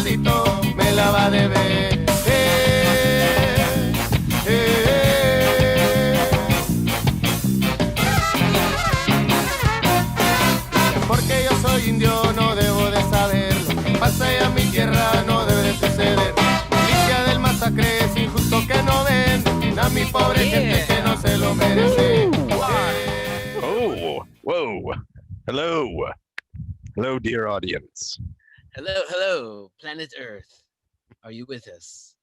todito me la va a deber. Porque yo soy indio, no debo de saber lo que pasa y a mi tierra no debe de suceder. Milicia del masacre es injusto que no ven a mi pobre gente que no se lo merece. Oh, whoa. Hello, dear audience. Hello, planet Earth. Are you with us?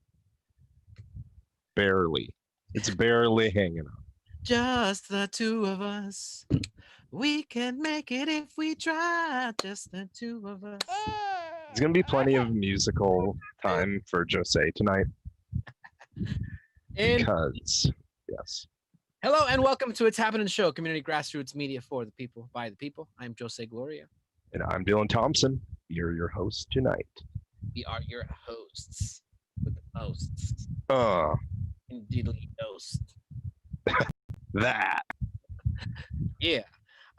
Barely. It's barely hanging on. Just the two of us. We can make it if we try. Just the two of us. There's going to be plenty of musical time for Jose tonight. Because, yes. Hello and welcome to Itz Happenin show, community grassroots media for the people, by the people. I'm Jose Gloria. And I'm Dylan Thompson. You're your host tonight. We are your hosts with the hosts. Indeedly host. That. Yeah.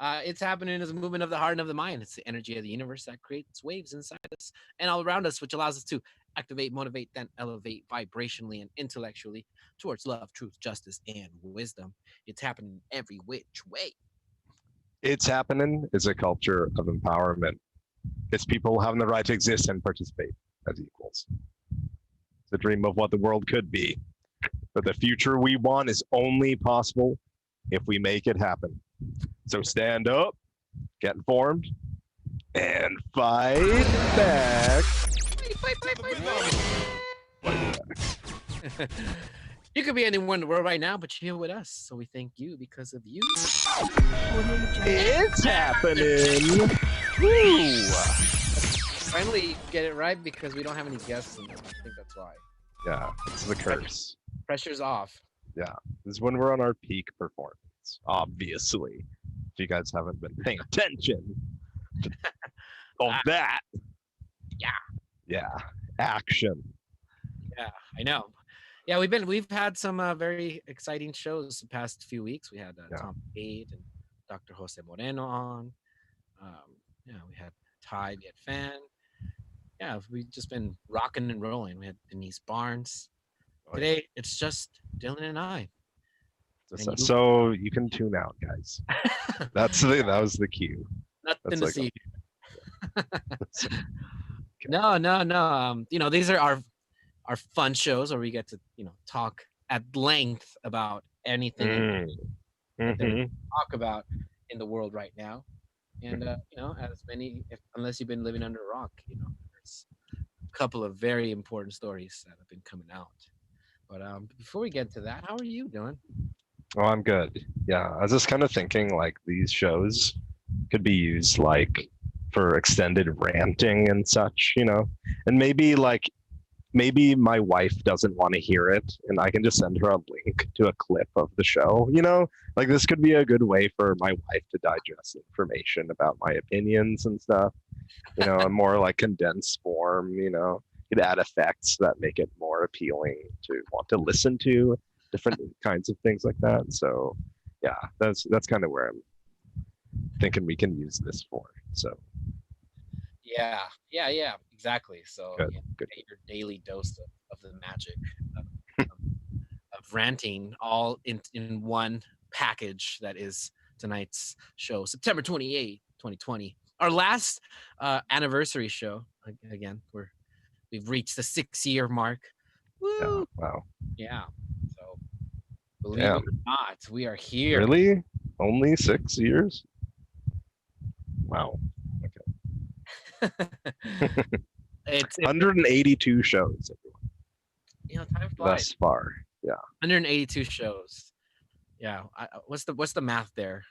It's happening as a movement of the heart and of the mind. It's the energy of the universe that creates waves inside us and all around us, which allows us to activate, motivate, then elevate vibrationally and intellectually towards love, truth, justice, and wisdom. It's happening every which way. It's Happenin is a culture of empowerment. It's people having the right to exist and participate as equals. It's a dream of what the world could be. But the future we want is only possible if we make it happen. So stand up, get informed, and fight back. You could be anywhere in the world right now, but you're here with us. So we thank you because of you. It's happening. Woo. Finally get it right because we don't have any guests in there. I think that's why. Yeah, it's the curse. Pressure's off. Yeah, this is when we're on our peak performance, obviously. If you guys haven't been paying attention to all that. Yeah, action. Yeah, I know. Yeah, we've had some very exciting shows the past few weeks. We had Tom Pate and Dr. Jose Moreno on. We had Ty, we had Fan. Yeah, we've just been rocking and rolling. We had Denise Barnes. Today, it's just Dylan and I. So you can tune out, guys. That was the cue. Nothing to see. No. These are our fun shows where we get to talk at length about anything that we talk about in the world right now. And unless you've been living under a rock, there's a couple of very important stories that have been coming out. But before we get to that, how are you doing? Oh, I'm good. Yeah, I was just kind of thinking like these shows could be used like for extended ranting and such, and maybe my wife doesn't want to hear it and I can just send her a link to a clip of the show, like this could be a good way for my wife to digest information about my opinions and stuff, in more like condensed form, could add effects that make it more appealing to want to listen to different kinds of things like that. So yeah, that's kind of where I'm thinking we can use this for. So yeah, exactly. So good. Get your daily dose of the magic of ranting all in one package that is tonight's show, September 28, 2020. Our last anniversary show. Again, we've reached the 6-year mark. Woo! Yeah, wow. Yeah. So believe it or not, we are here. Really? Only 6 years? Wow. It's 182 shows, everyone. Time flies. Thus far, yeah. 182 shows. Yeah. What's the math there?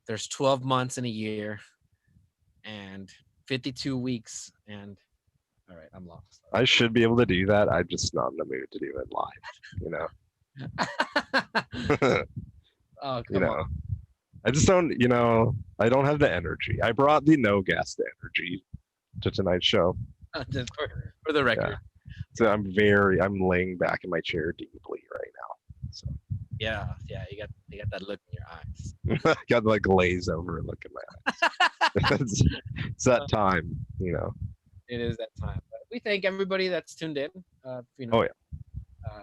There's 12 months in a year, and 52 weeks, and all right, I'm lost. I should be able to do that. I'm just not in the mood to do it live, Oh, come on. I just don't, I don't have the energy. I brought the no guest energy to tonight's show. Just for the record. Yeah. So I'm laying back in my chair deeply right now. So yeah, you got that look in your eyes. Got like glaze over look in my eyes. It's that time, It is that time. But we thank everybody that's tuned in. Oh yeah.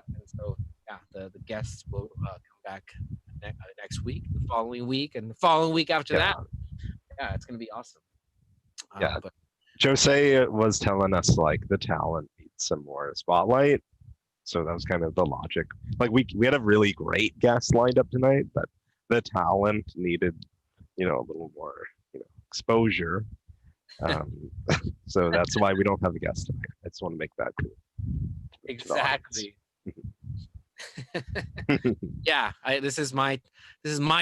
And so yeah, the guests will come back next week, the following week, and the following week after that. Yeah, it's gonna be awesome. Yeah. But Jose was telling us like the talent needs some more spotlight. So that was kind of the logic. Like we had a really great guest lined up tonight, but the talent needed, a little more, exposure. So that's why we don't have a guest tonight. I just want to make that clear. Exactly. Yeah, this is my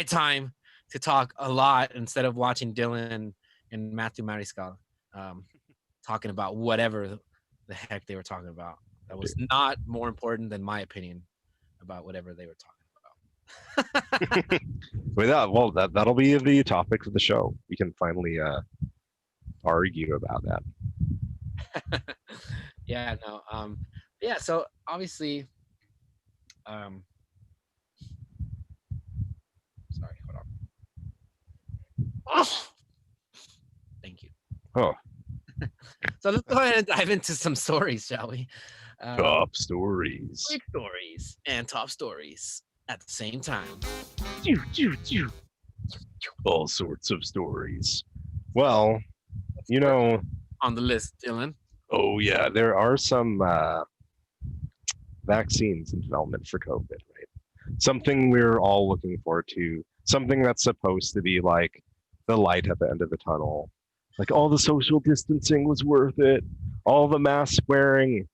time to talk a lot instead of watching Dylan and Matthew Mariscal talking about whatever the heck they were talking about. That was not more important than my opinion about whatever they were talking about. Well, that'll be the topic of the show. We can finally argue about that. Yeah, no. Yeah, so obviously sorry, hold on. Oh! Thank you. Oh. So let's go ahead and dive into some stories, shall we? Top stories. Quick stories and top stories at the same time. All sorts of stories. Well, on the list, Dylan. Oh yeah, there are some vaccines in development for COVID, right? Something we're all looking forward to. Something that's supposed to be like the light at the end of the tunnel. Like all the social distancing was worth it. All the mask wearing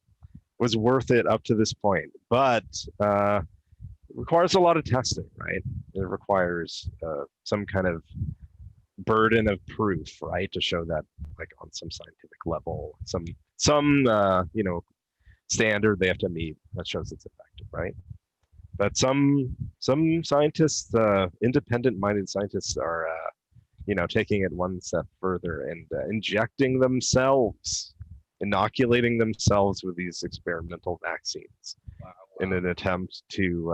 was worth it up to this point. But it requires a lot of testing, right? It requires some kind of burden of proof, right, to show that, like, on some scientific level, some standard they have to meet that shows it's effective, right? But some scientists, independent-minded scientists, are taking it one step further and inoculating themselves with these experimental vaccines. Wow. In an attempt to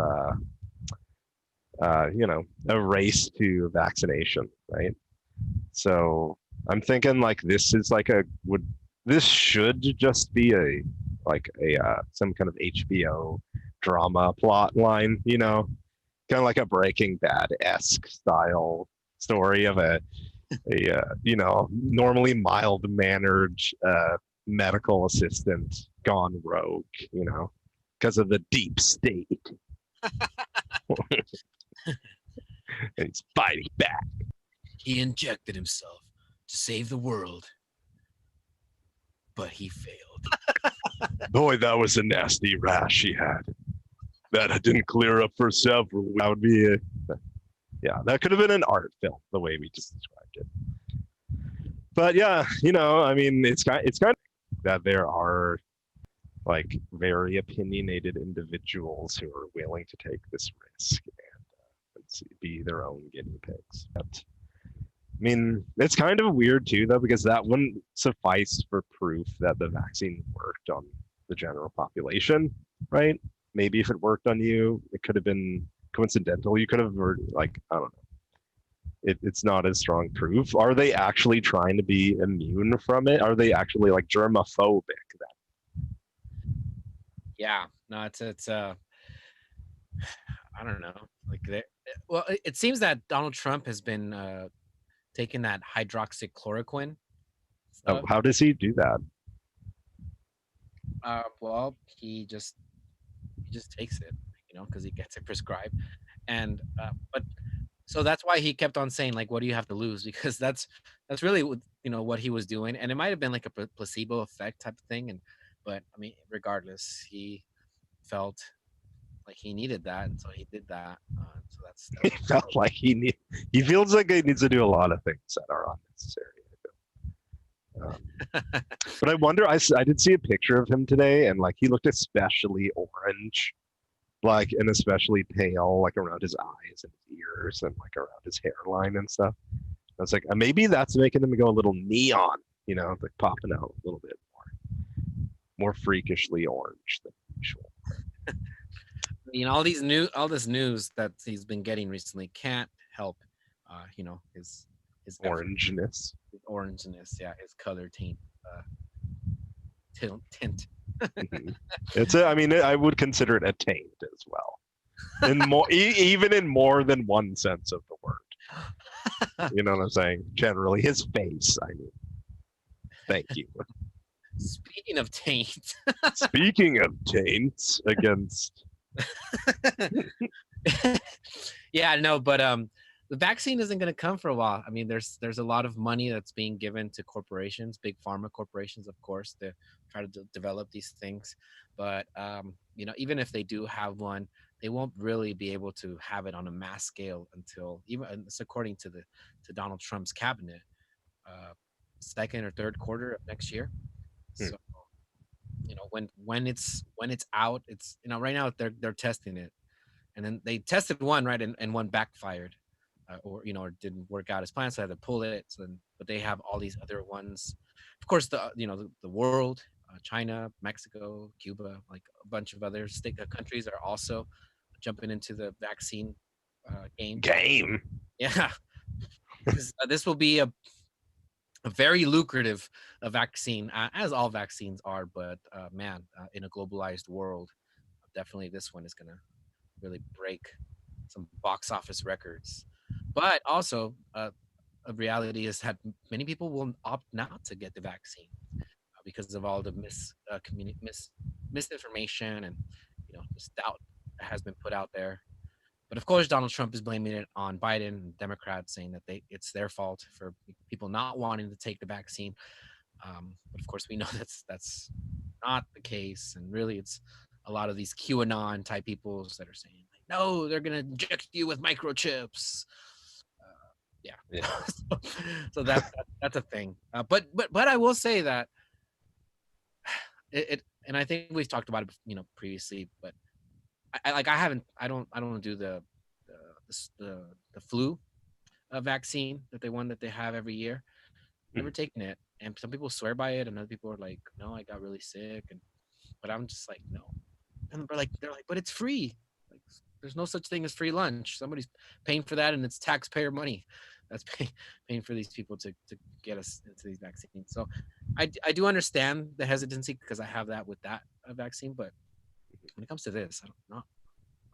a race to vaccination, right? So I'm thinking like this should just be some kind of HBO drama plot line, kind of like a Breaking Bad-esque style story of a normally mild-mannered medical assistant gone rogue, because of the deep state. And he's fighting back. He injected himself to save the world, but he failed. Boy, that was a nasty rash he had. That didn't clear up for several weeks. That would be that could have been an art film, the way we just described it. But yeah, it's kind of that there are like very opinionated individuals who are willing to take this risk and be their own guinea pigs. But, it's kind of weird too, though, because that wouldn't suffice for proof that the vaccine worked on the general population, right? Maybe if it worked on you, it could have been coincidental. You could have, I don't know. It's not as strong proof. Are they actually trying to be immune from it? Are they actually like germophobic then? Yeah, no, it's I don't know. It seems that Donald Trump has been taking that hydroxychloroquine. Oh, how does he do that? Well, he just takes it, because he gets it prescribed, and but so that's why he kept on saying, like, what do you have to lose? Because that's really what he was doing, and it might have been like a placebo effect type of thing, but regardless, he felt like he needed that, and so he did that. So that's he felt like he feels like he needs to do a lot of things that are unnecessary. But I wonder, I did see a picture of him today, and like he looked especially orange, like, and especially pale, like around his eyes and his ears and like around his hairline and stuff. I was like, maybe that's making him go a little neon, like popping out a little bit more freakishly orange than usual. All this news that he's been getting recently can't help, his orangeness. His orangeness, yeah, his color taint. tint. It's I mean, I would consider it a taint as well. In more, even in more than one sense of the word. You know what I'm saying? Generally, his face. I mean, thank you. Speaking of taint, Speaking of taints against, yeah, no, but the vaccine isn't going to come for a while. I mean, there's a lot of money that's being given to corporations, big pharma corporations, of course, to try to develop these things. But you know, even if they do have one, they won't really be able to have it on a mass scale until, even it's according to Donald Trump's cabinet, second or third quarter of next year. So, you know, when it's out, it's, you know, right now they're testing it, and then they tested one, right, and one backfired, or, you know, or didn't work out as planned, so they had to pull it. So then, but they have all these other ones, of course, the world, China, Mexico, Cuba, like a bunch of other countries are also jumping into the vaccine game. Yeah. This will be a very lucrative vaccine, as all vaccines are, but man, in a globalized world, definitely this one is gonna really break some box office records. But also, a reality is that many people will opt not to get the vaccine because of all the misinformation and, you know, this doubt that has been put out there. But of course, Donald Trump is blaming it on Biden and Democrats, saying that it's their fault for people not wanting to take the vaccine. But of course, we know that's not the case, and really, it's a lot of these QAnon type people that are saying, like, no, they're gonna inject you with microchips. Yeah. So that's a thing. But I will say that it, and I think we've talked about it, you know, previously, but I don't do the flu vaccine that they have every year. Never taken it, and some people swear by it, and other people are like, no, I got really sick, but I'm just like, no. And they're like, but it's free. Like, there's no such thing as free lunch. Somebody's paying for that, and it's taxpayer money that's paying for these people to get us into these vaccines. So I do understand the hesitancy, because I have that with that vaccine, but when it comes to this, I don't know.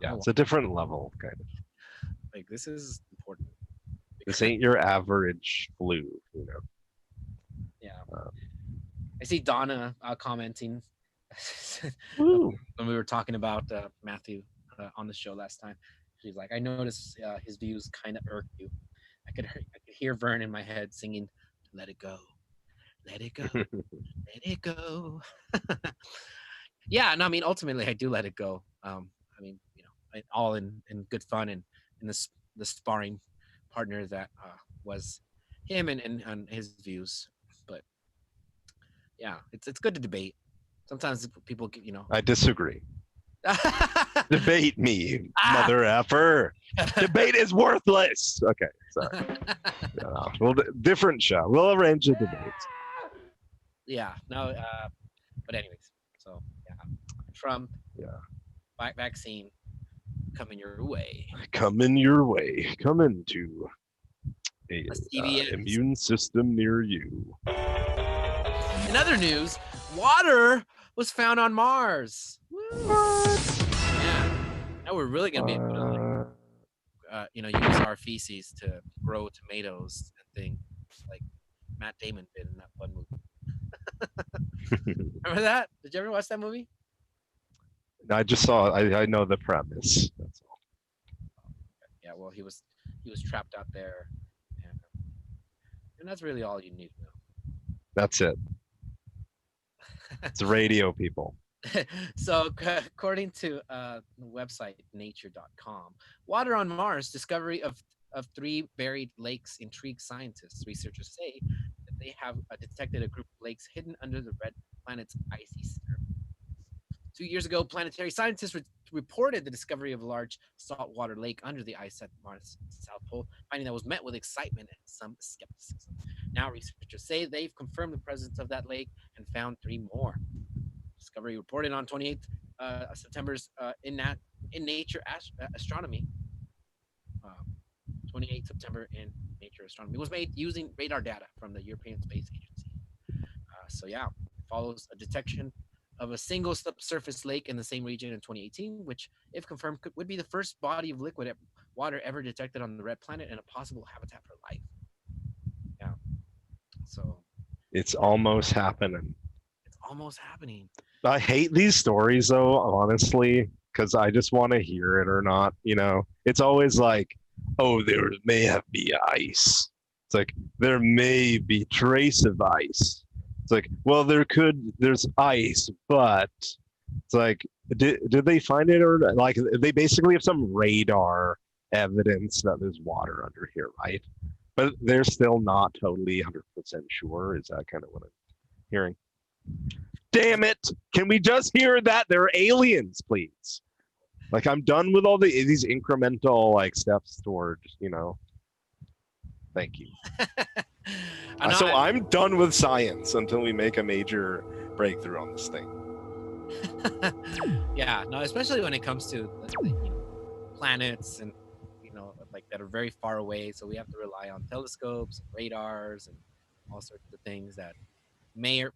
yeah, it's a different level, kind of. Like, this is important. This ain't your average flu, you know. Yeah. I see Donna commenting when we were talking about Matthew on the show last time. She's like, I noticed his views kind of irk you. I could hear Vern in my head singing, "Let it go, let it go, let it go." Yeah, no, I mean, ultimately, I do let it go. I mean, you know, all in good fun, and in the sparring partner that was him and his views. But yeah, it's good to debate. Sometimes people, you know. I disagree. Debate me, mother effer. Debate is worthless. Okay, sorry. Well, different show. We'll arrange a debate. Yeah, no, but anyways, so yeah, Trump, vaccine coming your way. Coming your way. Coming to a CVS. immune system near you. In other news, water was found on Mars. What? Yeah. Now we're really gonna be able to, you know, use our feces to grow tomatoes and things like Matt Damon did in that one movie. Remember that? Did you ever watch that movie? I just saw. I know the premise. That's all. Yeah. Well, he was trapped out there, and that's really all you need to know. That's it. It's radio, people. So, according to the website nature.com, water on Mars, discovery of 3 buried lakes intrigue scientists. Researchers say that they have detected a group of lakes hidden under the red planet's icy surface. 2 years ago, planetary scientists reported the discovery of a large saltwater lake under the ice at Mars' South Pole, finding that was met with excitement and some skepticism. Now, researchers say they've confirmed the presence of that lake and found 3 more. Discovery reported on 28th September's in Nature Astronomy. 28th September in Nature Astronomy was made using radar data from the European Space Agency. So yeah, follows a detection of a single subsurface lake in the same region in 2018, which, if confirmed, would be the first body of liquid water ever detected on the red planet and a possible habitat for life. Yeah. So It's almost happening. it's almost happening. I hate these stories though, honestly, because I just want to hear it or not. It's always like, oh, there may have be ice. It's like there may be trace of ice. It's like, well, there's ice, but it's like, did they find it, or like they basically have some radar evidence that there's water under here, right? But they're still not totally 100% sure. Is that kind of what I'm hearing? Damn it! Can we just hear that they're aliens, please? Like, I'm done with all these incremental like steps toward, Thank you. I'm done with science until we make a major breakthrough on this thing. Yeah, no, especially when it comes to planets and like that are very far away. So we have to rely on telescopes, and radars, and all sorts of things that may or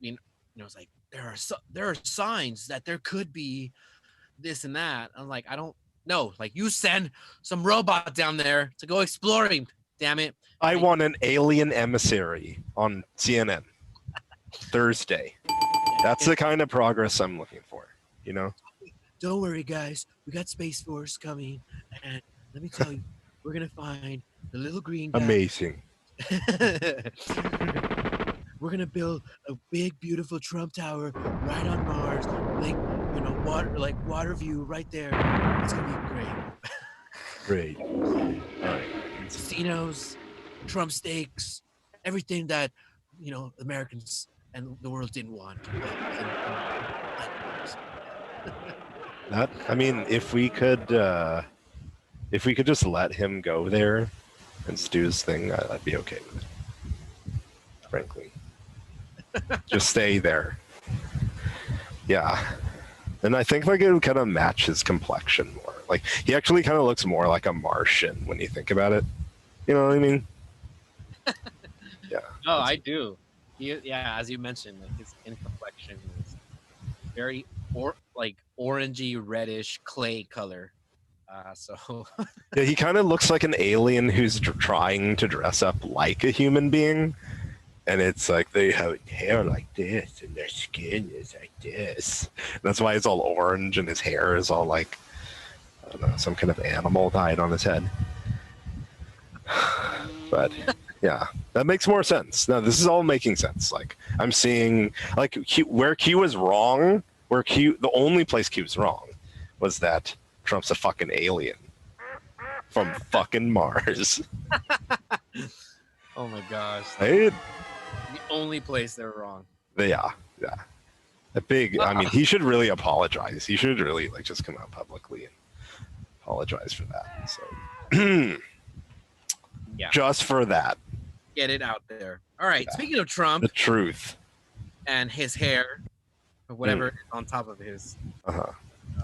it's like there are signs that there could be this and that. I'm like, I don't know. Like, you send some robot down there to go exploring. Damn it! I want an alien emissary on CNN Thursday. That's the kind of progress I'm looking for. Don't worry, guys. We got Space Force coming, and let me tell you, we're gonna find the little green guy. Amazing. We're gonna build a big, beautiful Trump Tower right on Mars, water view right there. It's gonna be great. Great. All right. Casinos, Trump steaks, everything that Americans and the world didn't want. If we could just let him go there and just do his thing, I'd be okay with it. Frankly, just stay there. Yeah, and I think like it would kind of match his complexion more. Like, he actually kind of looks more like a Martian when you think about it. You know what I mean? Yeah. No, I do. As you mentioned, like, his skin complexion is very orangey, reddish clay color. So yeah, he kind of looks like an alien who's trying to dress up like a human being, and it's like they have hair like this and their skin is like this. That's why it's all orange and his hair is all like, I don't know, some kind of animal dyed on his head. But yeah, that makes more sense. No, this is all making sense. Like, I'm seeing like where Q was wrong. The only place Q was wrong was that Trump's a fucking alien from fucking Mars. Oh my gosh. Right? The only place they're wrong. Yeah. He should really apologize. He should really like just come out publicly and apologize for that. So yeah. Just for that. Get it out there. All right. Yeah. Speaking of Trump, the truth and his hair, or whatever is on top of his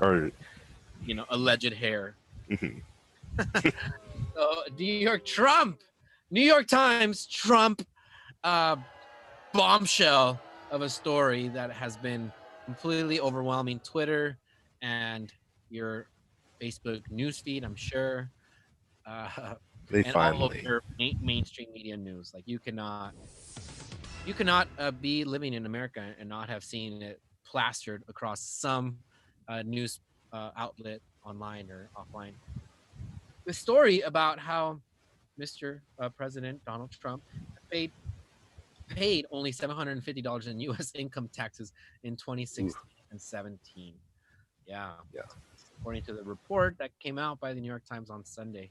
or alleged hair. So, New York Times Trump bombshell of a story that has been completely overwhelming Twitter and your Facebook newsfeed, I'm sure. All of your mainstream media news. Like, you cannot be living in America and not have seen it plastered across some news outlet online or offline. The story about how Mr. President Donald Trump paid only $750 in U.S. income taxes in 2016 and 17. Yeah. According to the report that came out by the New York Times on Sunday.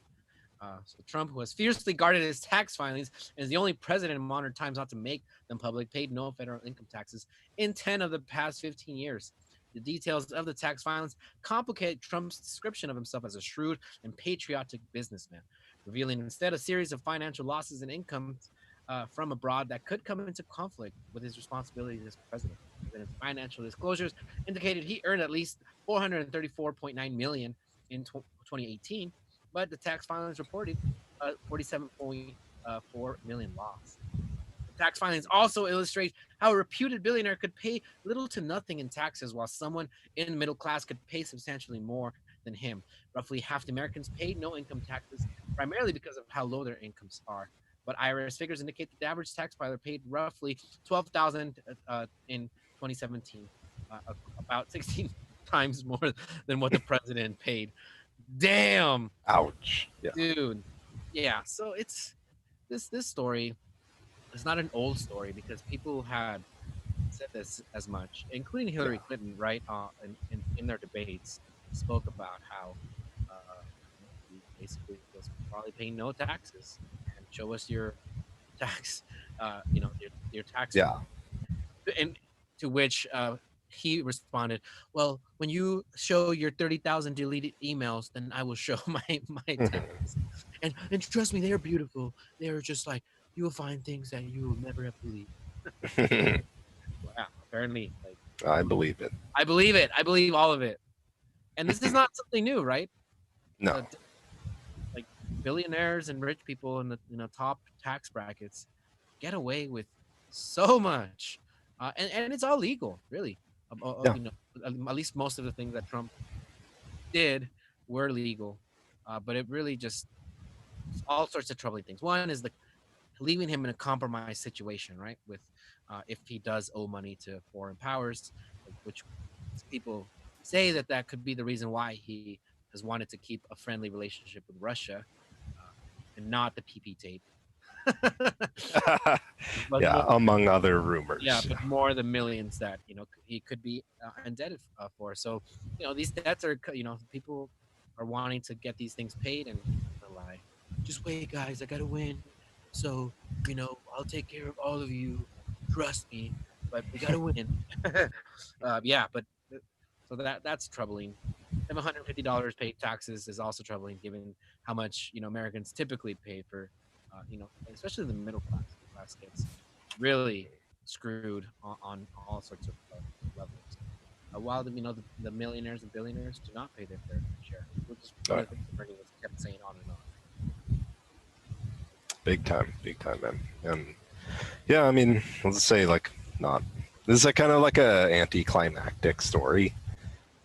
So Trump, who has fiercely guarded his tax filings and is the only president in modern times not to make them public, paid no federal income taxes in 10 of the past 15 years. The details of the tax filings complicate Trump's description of himself as a shrewd and patriotic businessman, revealing instead a series of financial losses and incomes from abroad that could come into conflict with his responsibilities as president. His financial disclosures indicated he earned at least $434.9 million in 2018, but the tax filings reported $47.4 million loss. The Tax filings also illustrate how a reputed billionaire could pay little to nothing in taxes, while someone in the middle class could pay substantially more than him. Roughly half the Americans pay no income taxes, primarily because of how low their incomes are. But IRS figures indicate that the average tax filer paid roughly $12,000 in 2017, about 16 times more than what the president paid. Damn, Ouch. Yeah. dude. Yeah. So it's this story. It's not an old story because people had said this as much, including Hillary Clinton, right? In their debates, spoke about how he basically was probably paying no taxes and show us your tax, your tax. Yeah. And to which he responded, "Well, when you show your 30,000 deleted emails, then I will show my taxes. And trust me, they're beautiful. They're just like you will find things that you will never have believed." Wow, apparently, like I believe it. I believe it. I believe all of it. And this is not something new, right? No. Like billionaires and rich people in the top tax brackets get away with so much, and it's all legal, really. Yeah. At least most of the things that Trump did were legal, but it really just all sorts of troubling things. One is leaving him in a compromised situation, right? With if he does owe money to foreign powers, which people say that could be the reason why he has wanted to keep a friendly relationship with Russia, and not the PP tape. Yeah, among other rumors. Yeah, but more the millions that he could be indebted for. So these debts are people are wanting to get these things paid, and lie. Just wait, guys, I gotta win. So I'll take care of all of you. Trust me, but we gotta win. Yeah, but so that's troubling. Them $150 paid taxes is also troubling, given how much Americans typically pay for, especially the middle class gets really screwed on all sorts of levels. While the millionaires and billionaires do not pay their fair share, which is one of the things that Bernie was kept saying on and on. Big time, man. And yeah, I mean, let's just say this is kind of like a anticlimactic story,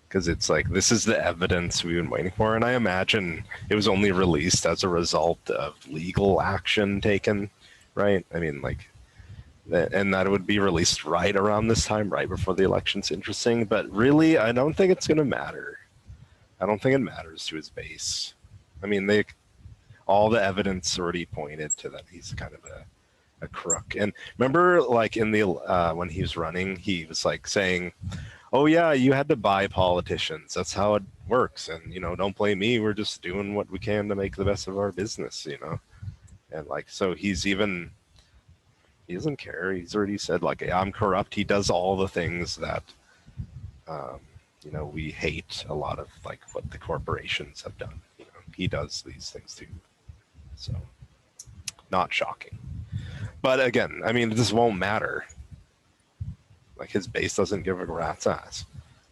because it's like this is the evidence we've been waiting for, and I imagine it was only released as a result of legal action taken, right? I mean, and that it would be released right around this time, right before the election's interesting. But really, I don't think it's going to matter. I don't think it matters to his base. I mean, all the evidence already pointed to that he's kind of a crook. And remember, in the when he was running, he was saying, "Oh yeah, you had to buy politicians. That's how it works. And don't blame me. We're just doing what we can to make the best of our business." And so he doesn't care. He's already said yeah, I'm corrupt. He does all the things that we hate a lot of what the corporations have done. He does these things too. So not shocking. But again, I mean, this won't matter. His base doesn't give a rat's ass,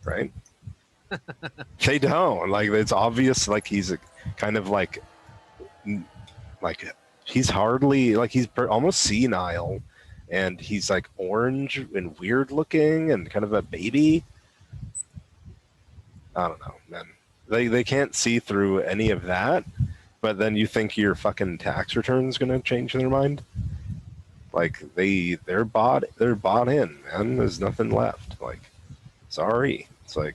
right? They don't. It's obvious. He's a kind of he's hardly he's almost senile, and he's orange and weird looking and kind of a baby. I don't know, man. They can't see through any of that. But then you think your fucking tax return is gonna change their mind? They're bought in, man. There's nothing left. Sorry. It's I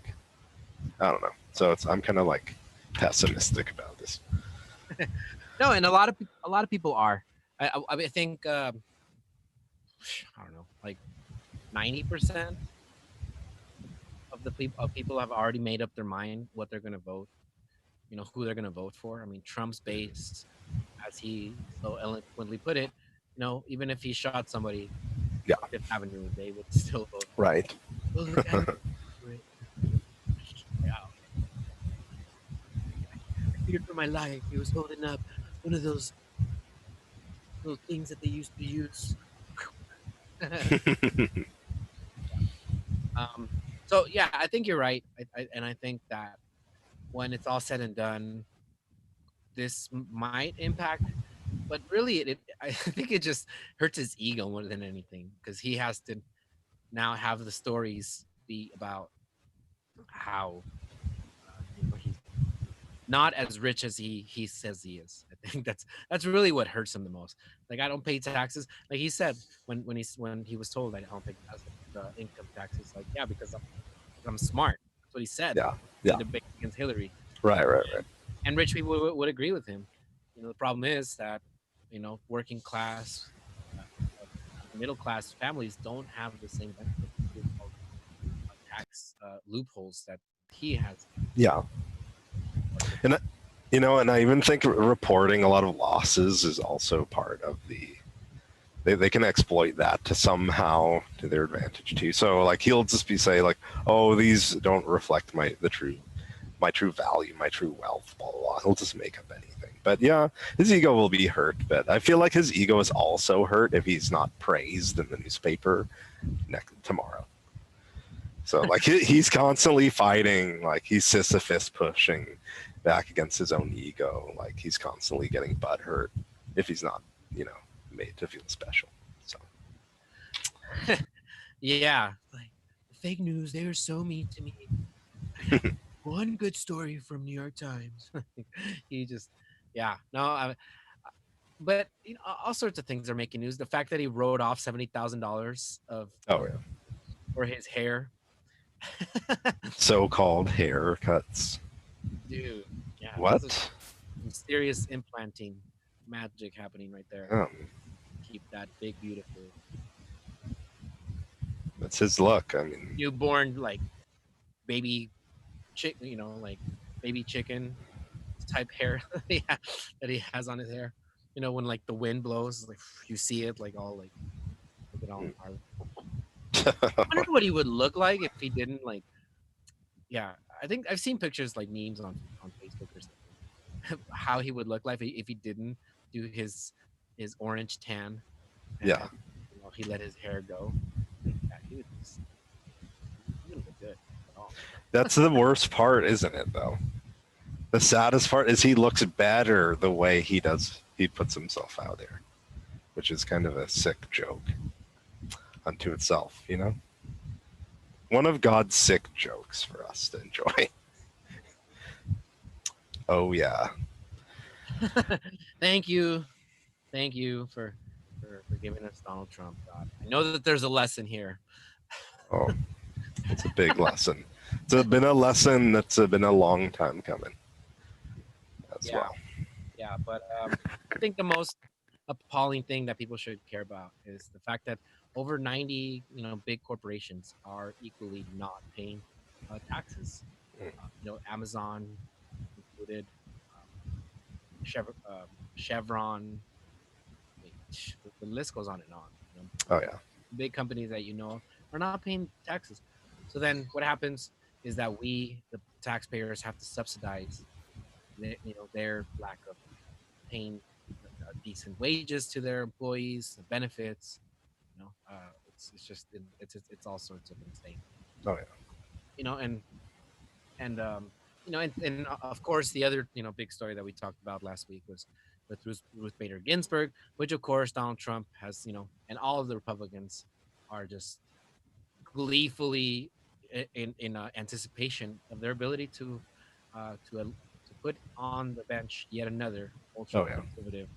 don't know. So I'm kind of pessimistic about this. No, and a lot of people are. I think I don't know, 90% of people have already made up their mind what they're gonna vote. Who they're gonna vote for. I mean, Trump's base, as he so eloquently put it, even if he shot somebody, yeah, Fifth Avenue, they would still vote. Right. Yeah. I feared for my life. He was holding up one of those things that they used to use. So yeah, I think you're right, and I think that when it's all said and done, this might impact but really, I think it just hurts his ego more than anything because he has to now have the stories be about how he's not as rich as he says he is. I think that's really what hurts him the most. Like I don't pay taxes. Like he said when he was told I don't pay the income taxes. Like yeah, because I'm smart. That's what he said. Yeah, In yeah. the debate against Hillary. Right. And rich people would agree with him. The problem is that working class, uh, middle class families don't have the same benefits of tax loopholes that he has. Yeah. And and I even think reporting a lot of losses is also part of the. They can exploit that to somehow to their advantage too. So like he'll just be say like, oh, these don't reflect my true value, my true wealth, blah blah blah. He'll just make up anything. But yeah, his ego will be hurt. But I feel like his ego is also hurt if he's not praised in the newspaper tomorrow. So like he's constantly fighting, like he's Sisyphus pushing back against his own ego. Like he's constantly getting butthurt if he's not, made to feel special. So yeah, like fake news, they were so mean to me. One good story from New York Times. He just, yeah, no, but all sorts of things are making news. The fact that he wrote off $70,000 of for his hair, so-called haircuts. dude. Yeah, What? Mysterious implanting magic happening right there. Keep that big, beautiful. That's his luck. I mean, Newborn like baby chicken, like baby chicken type hair that he has on his hair. When like the wind blows, like you see it like all like it all. I wonder what he would look like if he didn't like. Yeah, I think I've seen pictures like memes on Facebook or something. How he would look like if he didn't do his orange tan. And, yeah. He let his hair go. Yeah, he wouldn't look good at all. That's the worst part, isn't it? Though the saddest part is he looks better the way he does. He puts himself out there, which is kind of a sick joke unto itself. One of God's sick jokes for us to enjoy. Oh yeah. Thank you for giving us Donald Trump. God, I know that there's a lesson here. Oh, it's a big lesson. It's been a lesson that's been a long time coming. As well. Yeah, but I think the most appalling thing that people should care about is the fact that over 90, big corporations are equally not paying taxes. Amazon included, Chevron. The list goes on and on. Oh yeah. Big companies that are not paying taxes. So then what happens is that we, the taxpayers, have to subsidize their lack of paying decent wages to their employees, the benefits. It's just it's all sorts of insane. Oh yeah. And of course the other big story that we talked about last week was with Ruth Bader Ginsburg, which of course Donald Trump has and all of the Republicans are just gleefully in anticipation of their ability to put on the bench yet another ultra conservative,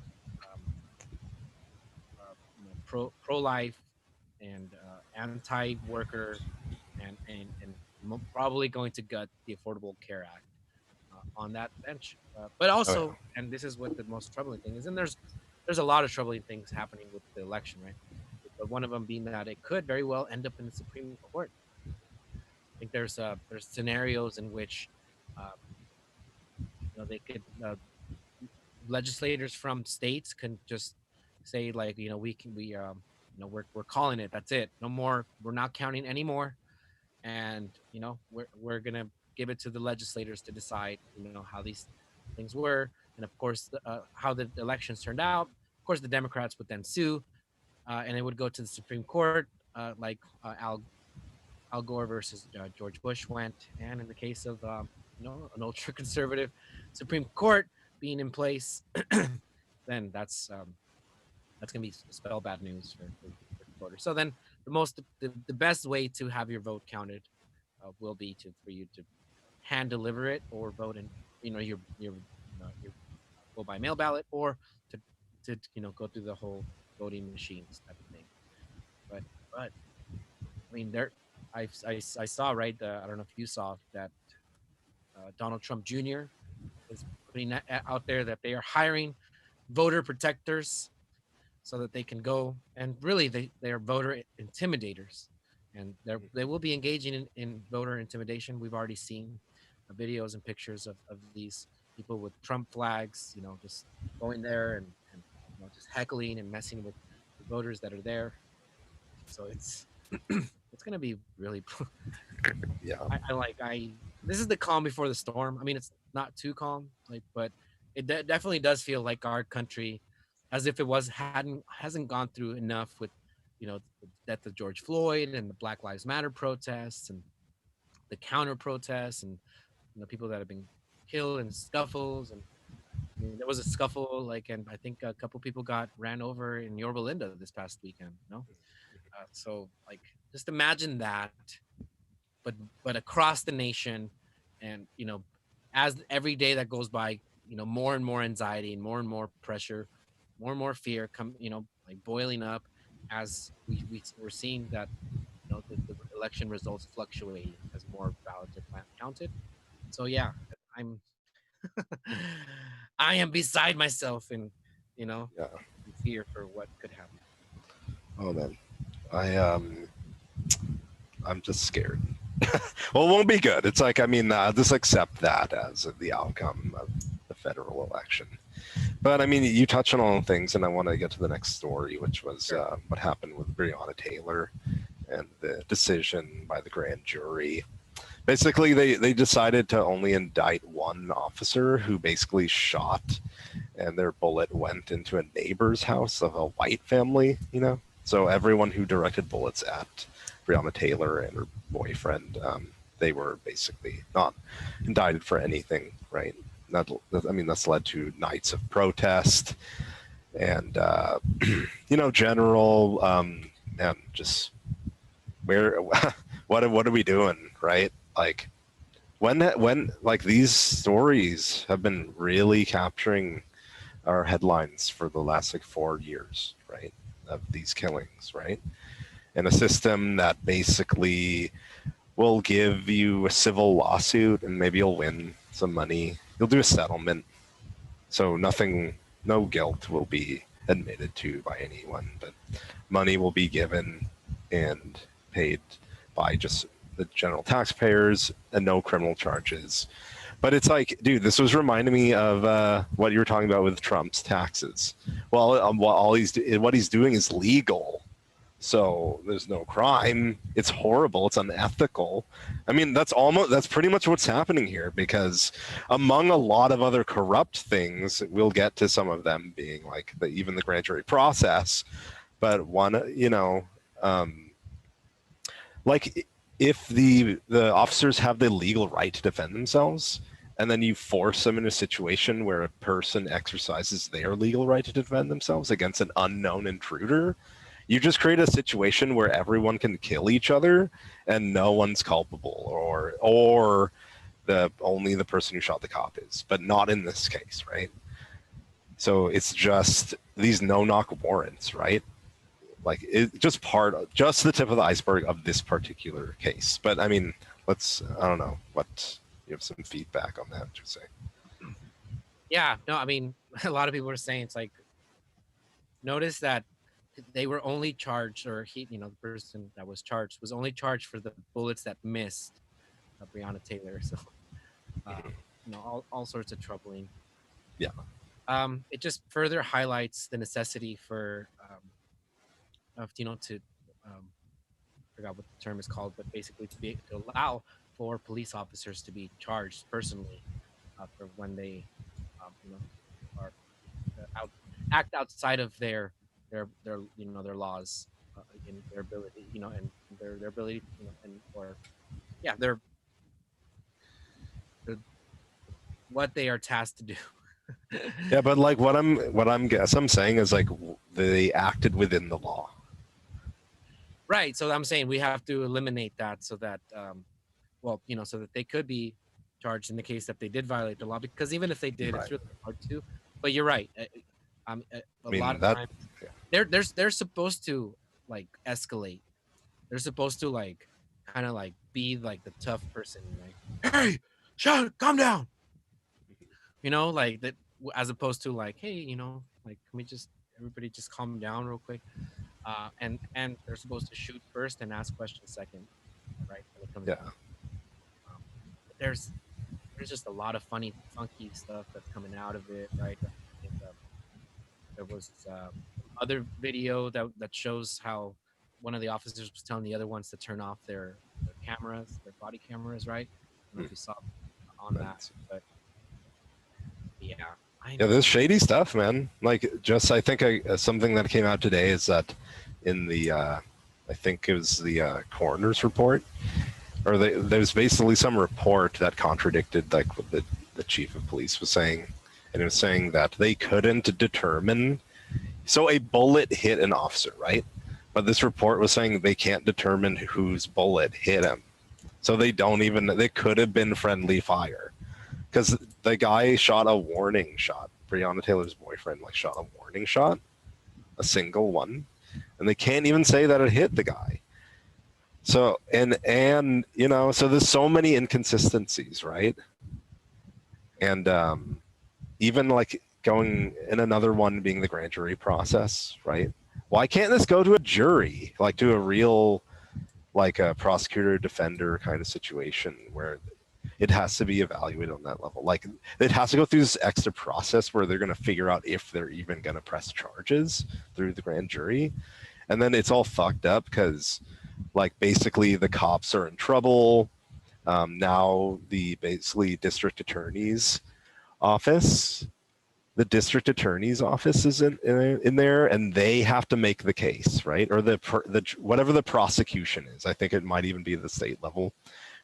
pro-life and anti-worker and probably going to gut the Affordable Care Act on that bench. But also, and this is what the most troubling thing is, and there's a lot of troubling things happening with the election, right? But one of them being that it could very well end up in the Supreme Court. I think there's scenarios in which they could legislators from states can just say like we're calling it, that's it, no more, we're not counting anymore, and we're gonna give it to the legislators to decide how these things were, and of course how the elections turned out. Of course the Democrats would then sue, and it would go to the Supreme Court, like Al Gore versus George Bush went, and in the case of an ultra conservative Supreme Court being in place, then that's going to be spell bad news for voters. So then the best way to have your vote counted will be for you to hand deliver it or vote in, your vote by mail ballot, or to go through the whole voting machines type of thing. But I mean, I saw, right. I don't know if you saw that Donald Trump Jr. is putting out there that they are hiring voter protectors so that they can go, and really they are voter intimidators, and they will be engaging in voter intimidation. We've already seen videos and pictures of these people with Trump flags, just going there and just heckling and messing with the voters that are there. So it's it's gonna be really Yeah. I this is the calm before the storm. I mean, it's not too calm, but it definitely does feel like our country, as if it hasn't gone through enough with, the death of George Floyd and the Black Lives Matter protests and the counter protests, and people that have been killed in scuffles. And I mean, there was a scuffle, and I think a couple people got ran over in Yorba Linda this past weekend. So just imagine that, but across the nation, and as every day that goes by, more and more anxiety and more pressure, more and more fear boiling up, as we're seeing that the election results fluctuating as more ballots are counted. So yeah, I'm I am beside myself in Yeah. fear for what could happen. Oh man, I'm just scared. Well, it won't be good. It's like, I mean, just accept that as the outcome of the federal election. But I mean, you touch on all things, and I want to get to the next story, which was what happened with Breonna Taylor and the decision by the grand jury. Basically, they decided to only indict one officer who basically shot, and their bullet went into a neighbor's house of a white family, So everyone who directed bullets at Breonna Taylor and her boyfriend, they were basically not indicted for anything, right? That's led to nights of protest and, general, and just what are we doing, right? Like when these stories have been really capturing our headlines for the last 4 years, right? Of these killings, right? And a system that basically will give you a civil lawsuit and maybe you'll win some money. You'll do a settlement. So no guilt will be admitted to by anyone, but money will be given and paid by just the general taxpayers and no criminal charges. But it's like, dude, this was reminding me of what you were talking about with Trump's taxes. Well, what he's doing is legal, so there's no crime. It's horrible. It's unethical. I mean, that's pretty much what's happening here. Because among a lot of other corrupt things, we'll get to some of them being like even the grand jury process. But one, if the officers have the legal right to defend themselves, and then you force them in a situation where a person exercises their legal right to defend themselves against an unknown intruder, you just create a situation where everyone can kill each other and no one's culpable, or only the person who shot the cop is, but not in this case, right? So it's just these no-knock warrants, right? Like it's just the tip of the iceberg of this particular case. But I mean, I don't know, what you have some feedback on that to say. Yeah, no, I mean, a lot of people are saying it's like, notice that they were only charged, or the person that was charged was only charged for the bullets that missed Breonna Taylor. So, all sorts of troubling. Yeah. It just further highlights the necessity for, forgot what the term is called, but basically to allow for police officers to be charged personally for when they, are act outside of their laws, in their ability, and their ability, their what they are tasked to do. Yeah, but like what I'm saying is like they acted within the law. Right. So I'm saying we have to eliminate that so that, well, you know, so that they could be charged in the case that they did violate the law. Because even if they did, Right. it's really hard to. But you're right. I A lot mean of that. times Yeah. they're supposed to like escalate. They're supposed to like kind of like be like the tough person, like, hey, shut, calm down. You know, like that, as opposed to like, hey, you know, like, can we just everybody just calm down real quick? And they're supposed to shoot first and ask questions second, right? When it comes Yeah. down. Um, but there's just a lot of funky stuff that's coming out of it, right? I think, there was other video that shows how one of the officers was telling the other ones to turn off their cameras, their body cameras, right? I don't know if you saw on that, but yeah, I Yeah, know. there's shady stuff, man. Like, just I think something that came out today is that in the I think it was the coroner's report, or there's basically some report that contradicted like what the chief of police was saying, and it was saying that they couldn't determine. So a bullet hit an officer, right? But this report was saying they can't determine whose bullet hit him. So they don't even. They could have been friendly fire. Because the guy shot a warning shot. Breonna Taylor's boyfriend like shot a warning shot, a single one, and they can't even say that it hit the guy. So and you know, so there's so many inconsistencies, right? And even like going in another one being the grand jury process, right? Why can't this go to a jury, like to a real like a prosecutor defender kind of situation where it has to be evaluated on that level. Like it has to go through this extra process where they're going to figure out if they're even going to press charges through the grand jury. And then it's all fucked up because like basically the cops are in trouble. Now the basically the district attorney's office is in there, and they have to make the case, right? Or the whatever the prosecution is. I think it might even be the state level.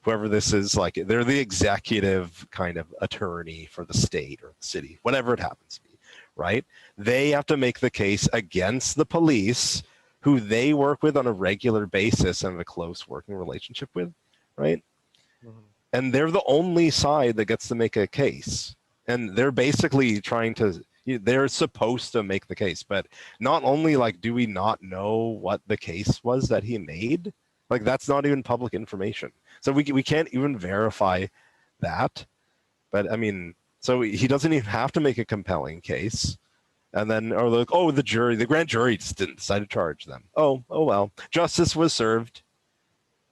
Whoever this is, like they're the executive kind of attorney for the state or the city, whatever it happens to be, right? They have to make the case against the police, who they work with on a regular basis and have a close working relationship with, right? Mhm. And they're the only side that gets to make a case. And they're basically trying to, they're supposed to make the case. But not only like do we not know what the case was that he made, like that's not even public information. So we can't even verify that. But I mean, so he doesn't even have to make a compelling case. And then, or like, oh, the grand jury just didn't decide to charge them. Oh well, justice was served.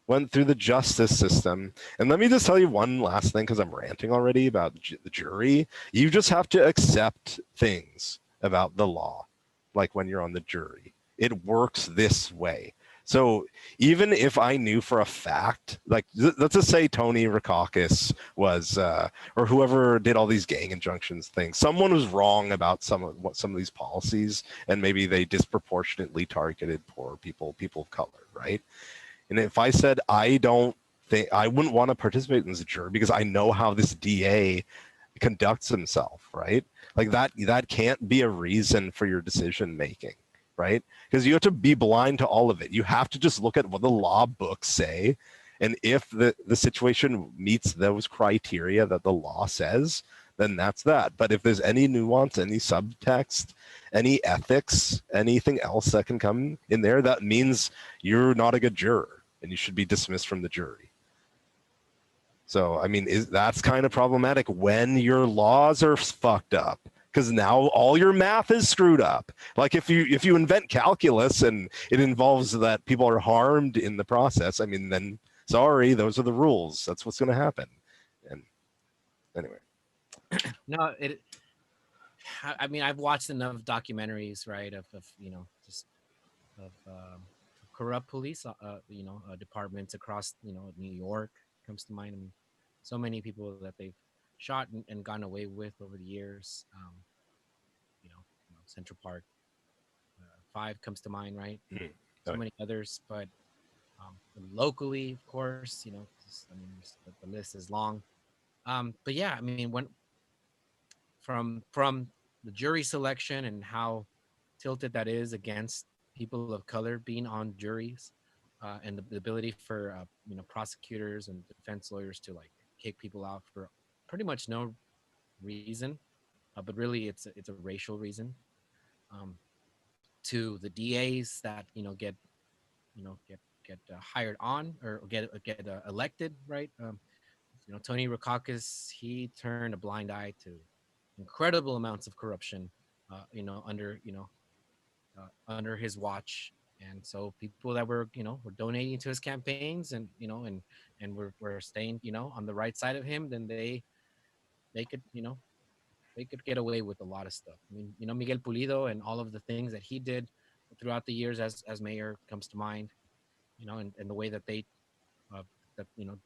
Went through the justice system. And let me just tell you one last thing, because I'm ranting already about the jury. You just have to accept things about the law, like when you're on the jury. It works this way. So even if I knew for a fact, like let's just say Tony Rackauckus was, or whoever did all these gang injunctions things, someone was wrong about some of these policies, and maybe they disproportionately targeted poor people of color, right? And if I said I don't think I wouldn't want to participate in this jury because I know how this DA conducts himself, right? Like that can't be a reason for your decision making, right? Because you have to be blind to all of it. You have to just look at what the law books say, and if the situation meets those criteria that the law says, then that's that. But if there's any nuance, any subtext, any ethics, anything else that can come in there, that means you're not a good juror and you should be dismissed from the jury. So, I mean, that's kind of problematic when your laws are fucked up, because now all your math is screwed up. Like if you invent calculus and it involves that people are harmed in the process, I mean, then sorry, those are the rules. That's what's going to happen. And anyway. No, I mean, I've watched enough documentaries, right, of you know, just of corrupt police, departments across, you know, New York comes to mind. I mean, so many people that they've shot and gotten away with over the years. Central Park 5 comes to mind, right? Mhm. So many others, but locally, of course, you know, I mean, the list is long. But yeah, I mean, when from the jury selection and how tilted that is against people of color being on juries, and the ability for prosecutors and defense lawyers to like kick people out for pretty much no reason, but really it's a racial reason. Um, to the DAs that get hired on or get elected, right? Tony Rackauckus, he turned a blind eye to incredible amounts of corruption, under his watch. And so people that were donating to his campaigns and were staying, on the right side of him, then they could, they could get away with a lot of stuff. I mean, Miguel Pulido and all of the things that he did throughout the years as mayor comes to mind, and the way that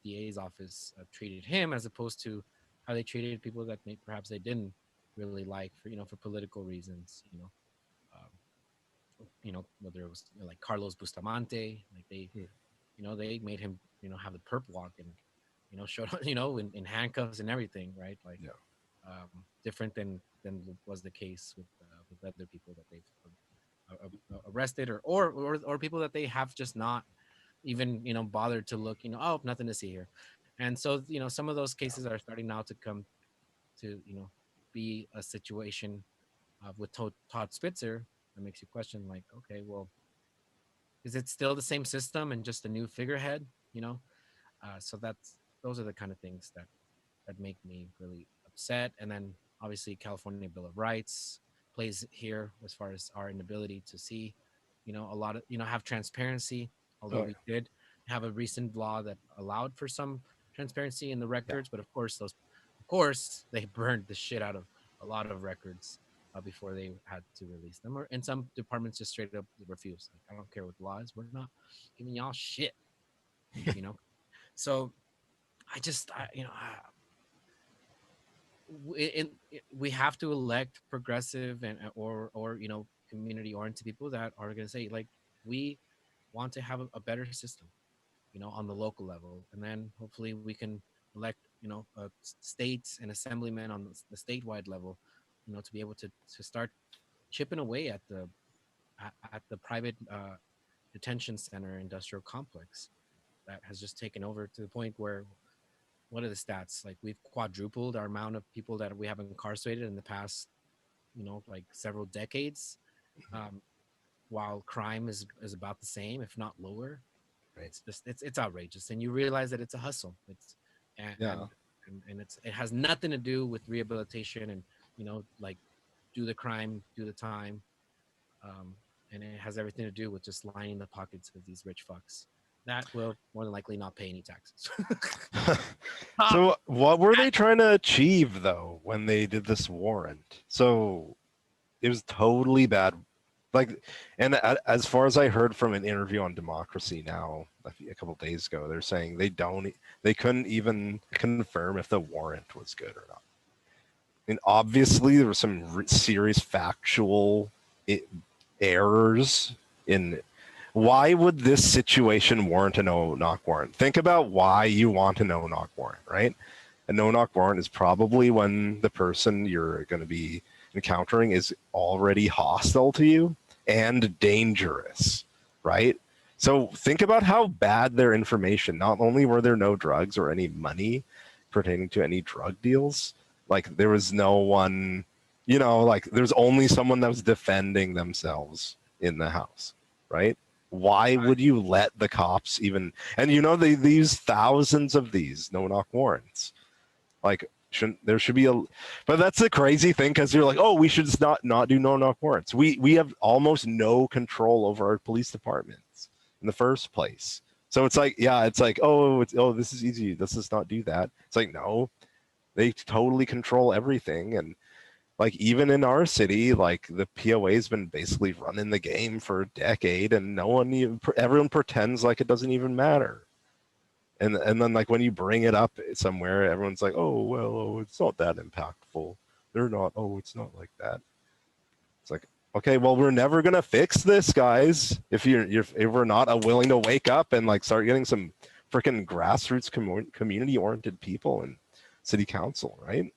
DA's office treated him as opposed to how they treated people that perhaps they didn't really like for political reasons, whether it was like Carlos Bustamante, like they made him, have the perp walk and, showed up, in handcuffs and everything, right? Like, different than was the case with other people that they've arrested or people that they have just not even, bothered to look, oh, nothing to see here. And so, some of those cases are starting now to come to, be a situation with Todd Spitzer that makes you question, like, okay, well, is it still the same system and just a new figurehead? So those are the kind of things that make me really upset. And then obviously California Bill of Rights plays here as far as our inability to see, a lot of, have transparency. Although we did have a recent law that allowed for some transparency in the records, but of course, they burned the shit out of a lot of records before they had to release them. And some departments just straight up refuse. Like, I don't care what the law is. We're not giving y'all shit, So we have to elect progressive or community oriented people that are going to say, like, we want to have a better system, on the local level, and then hopefully we can elect, states and assemblymen on the statewide level, to be able to start chipping away at the private detention center industrial complex that has just taken over to the point where, what are the stats? Like, we've quadrupled our amount of people that we have incarcerated in the past, like several decades, while crime is about the same, if not lower. Right. It's just it's outrageous, and you realize that it's a hustle. And it has nothing to do with rehabilitation and like do the crime, do the time, and it has everything to do with just lining the pockets of these rich fucks that will more than likely not pay any taxes. So what were they trying to achieve though when they did this warrant? So it was totally bad. Like, and as far as I heard from an interview on Democracy Now! A couple of days ago, they're saying they couldn't even confirm if the warrant was good or not. And obviously there were some serious factual errors in why would this situation warrant a no-knock warrant. Think about why you want a no-knock warrant, right? A no-knock warrant is probably when the person you're going to be encountering is already hostile to you and dangerous, right? So think about how bad their information, not only were there no drugs or any money pertaining to any drug deals, like there was no one, like there's only someone that was defending themselves in the house, right? Why would you let the cops even, and they use thousands of these no-knock warrants. Like, there should be but that's the crazy thing, because you're like, oh, we should just not do no-knock warrants. We have almost no control over our police departments in the first place. So it's like, oh, this is easy, let's just not do that. It's like, no, they totally control everything. And like, even in our city, like the POA has been basically running the game for a decade, and everyone pretends like it doesn't even matter. And then like when you bring it up somewhere, everyone's like, oh, well, it's not that impactful. They're not, oh, it's not like that. It's like, okay, well, we're never going to fix this, guys. If we're not willing to wake up and like start getting some freaking grassroots community oriented people in city council, right?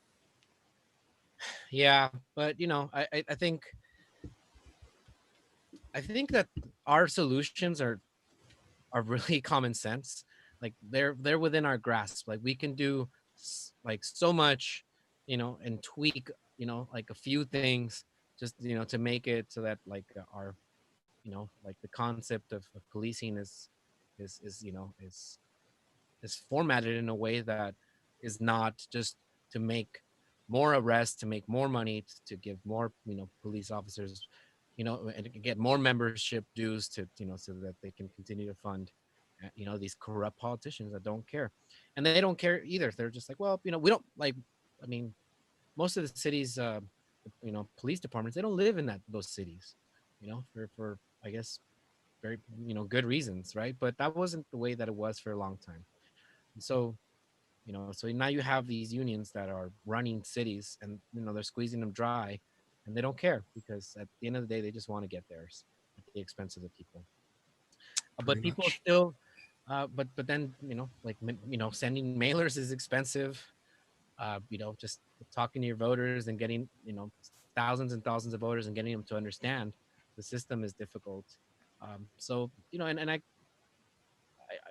Yeah, but I think that our solutions are really common sense. Like they're within our grasp. Like we can do like so much, and tweak, like a few things, just to make it so that like our, like the concept of policing is formatted in a way that is not just to make more arrests, to make more money, to give more, police officers, and get more membership dues to, so that they can continue to fund, these corrupt politicians that don't care. And they don't care either. They're just like, well, we don't like, I mean, most of the cities, police departments, they don't live in those cities, for, I guess, very, good reasons, right? But that wasn't the way that it was for a long time. And so, so now you have these unions that are running cities, and they're squeezing them dry, and they don't care, because at the end of the day they just want to get theirs at the expense of the people. But Pretty people much. still, but then, like, sending mailers is expensive. Just talking to your voters and getting, thousands and thousands of voters and getting them to understand the system is difficult. So, and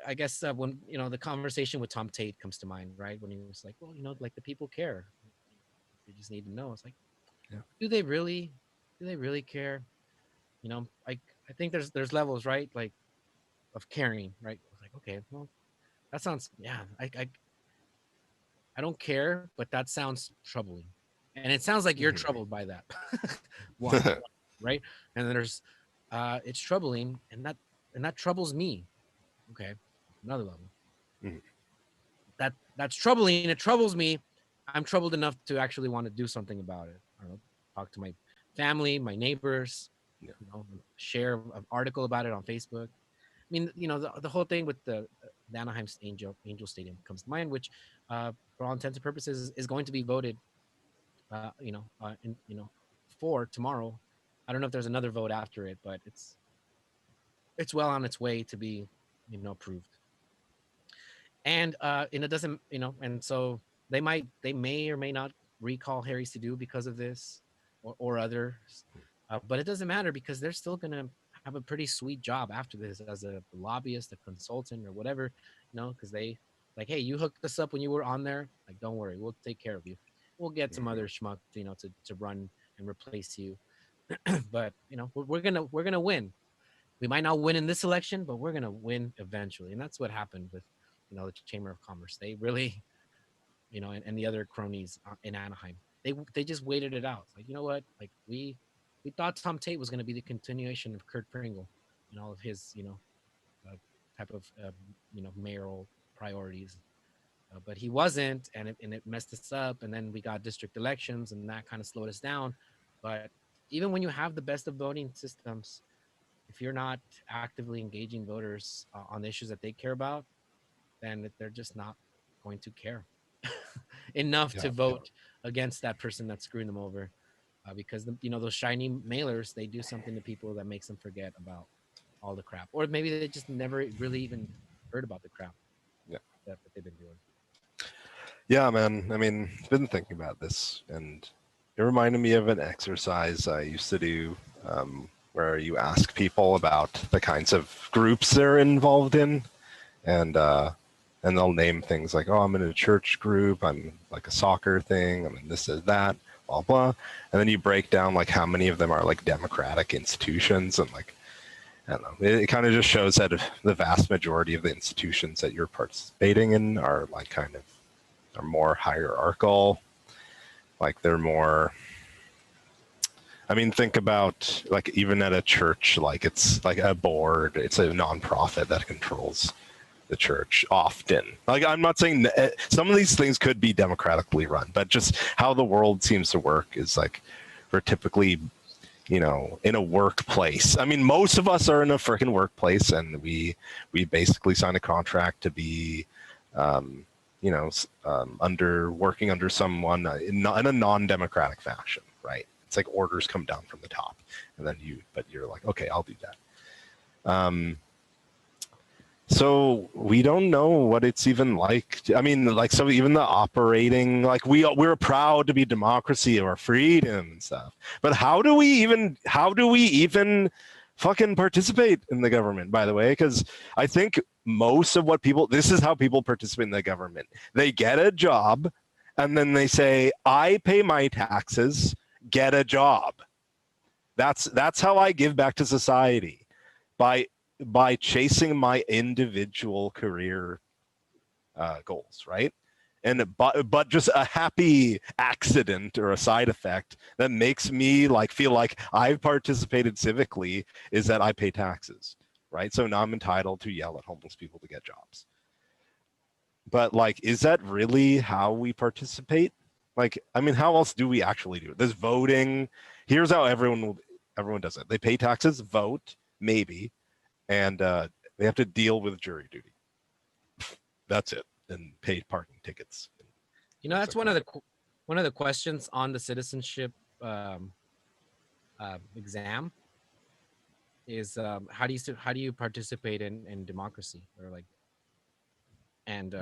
I guess, when, the conversation with Tom Tate comes to mind, right? When he was like, well, like the people care. They just need to know. It's like, Yeah. do they really? Do they really care? I think there's levels, right? Like, of caring, right? It's like, okay, well, that sounds, yeah. I don't care, but that sounds troubling, and it sounds like you're Mhm. troubled by that. One, right? And then there's, it's troubling, and that troubles me. Okay, another level. Mhm. That's troubling. It troubles me. I'm troubled enough to actually want to do something about it. I don't know, talk to my family, my neighbors, Yeah. share an article about it on Facebook. I mean, the whole thing with the Anaheim Angel Stadium comes to mind, which, for all intents and purposes, is going to be voted, for tomorrow. I don't know if there's another vote after it, but it's well on its way to be, approved. And it doesn't, and so they may or may not recall Harry Sidhu because of this, or others, but it doesn't matter, because they're still gonna have a pretty sweet job after this as a lobbyist, a consultant, or whatever, because they, like, hey, you hooked us up when you were on there, like, don't worry, we'll take care of you. We'll get some Mhm. other schmuck, to run and replace you. But we're gonna win. We might not win in this election, but we're gonna win eventually. And that's what happened with, the Chamber of Commerce. They really, and the other cronies, in Anaheim. They just waited it out. It's like, you know what? Like, we thought Tom Tate was gonna be the continuation of Kurt Pringle and all of his, uh, type of, mayoral priorities. But he wasn't, and it messed us up. And then we got district elections, and that kind of slowed us down. But even when you have the best of voting systems, if you're not actively engaging voters, on the issues that they care about, then they're just not going to care enough to Yeah. vote against that person that's screwing them over. Because those shiny mailers, they do something to people that makes them forget about all the crap, or maybe they just never really even heard about the crap Yeah. that they've been doing. Yeah, man. I mean, been thinking about this, and it reminded me of an exercise I used to do, where you ask people about the kinds of groups they're involved in, and and they'll name things like, "Oh, I'm in a church group. I'm like a soccer thing. I'm in this or that, blah blah." And then you break down like how many of them are like democratic institutions, and like, I don't know. It kind of just shows that the vast majority of the institutions that you're participating in are like kind of are more hierarchical. Like they're more. I mean, think about like even at a church, like it's like a board. It's a nonprofit that controls the church often. Like I'm not saying some of these things could be democratically run, but just how the world seems to work is like we're typically, in a workplace. I mean, most of us are in a freaking workplace, and we basically sign a contract to be, under working under someone in a non-democratic fashion, right? It's like orders come down from the top, and then but you're like, okay, I'll do that. So we don't know what it's even like. I mean, like, so even the operating, like we're proud to be democracy of our freedom and stuff. But how do we even fucking participate in the government, by the way? Because I think most of this is how people participate in the government. They get a job and then they say, I pay my taxes, get a job. That's how I give back to society, by chasing my individual career goals, right? But just a happy accident or a side effect that makes me like feel like I've participated civically is that I pay taxes, right? So now I'm entitled to yell at homeless people to get jobs. But like, is that really how we participate? Like, I mean, how else do we actually do it? There's voting. Here's how everyone does it. They pay taxes, vote, maybe, and they have to deal with jury duty. That's it. And pay parking tickets. You know, that's one of the questions on the citizenship exam is how do you participate in democracy, or like, and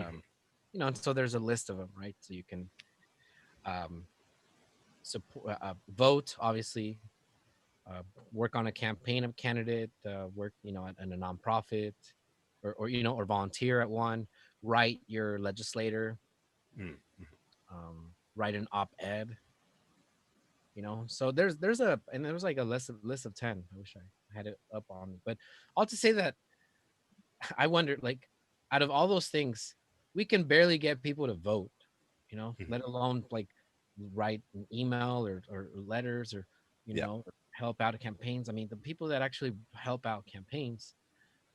you know, so there's a list of them, right? So you can support, vote, obviously, work on a campaign of candidate, work, you know, at a nonprofit, or you know, or volunteer at one, write your legislator, write an op-ed, you know. So there's like a list of 10. I wish I had it up on me, but all to say that I wonder, like, out of all those things, we can barely get people to vote, you know, let alone like write an email or letters, or you know, help out at campaigns. I mean, the people that actually help out campaigns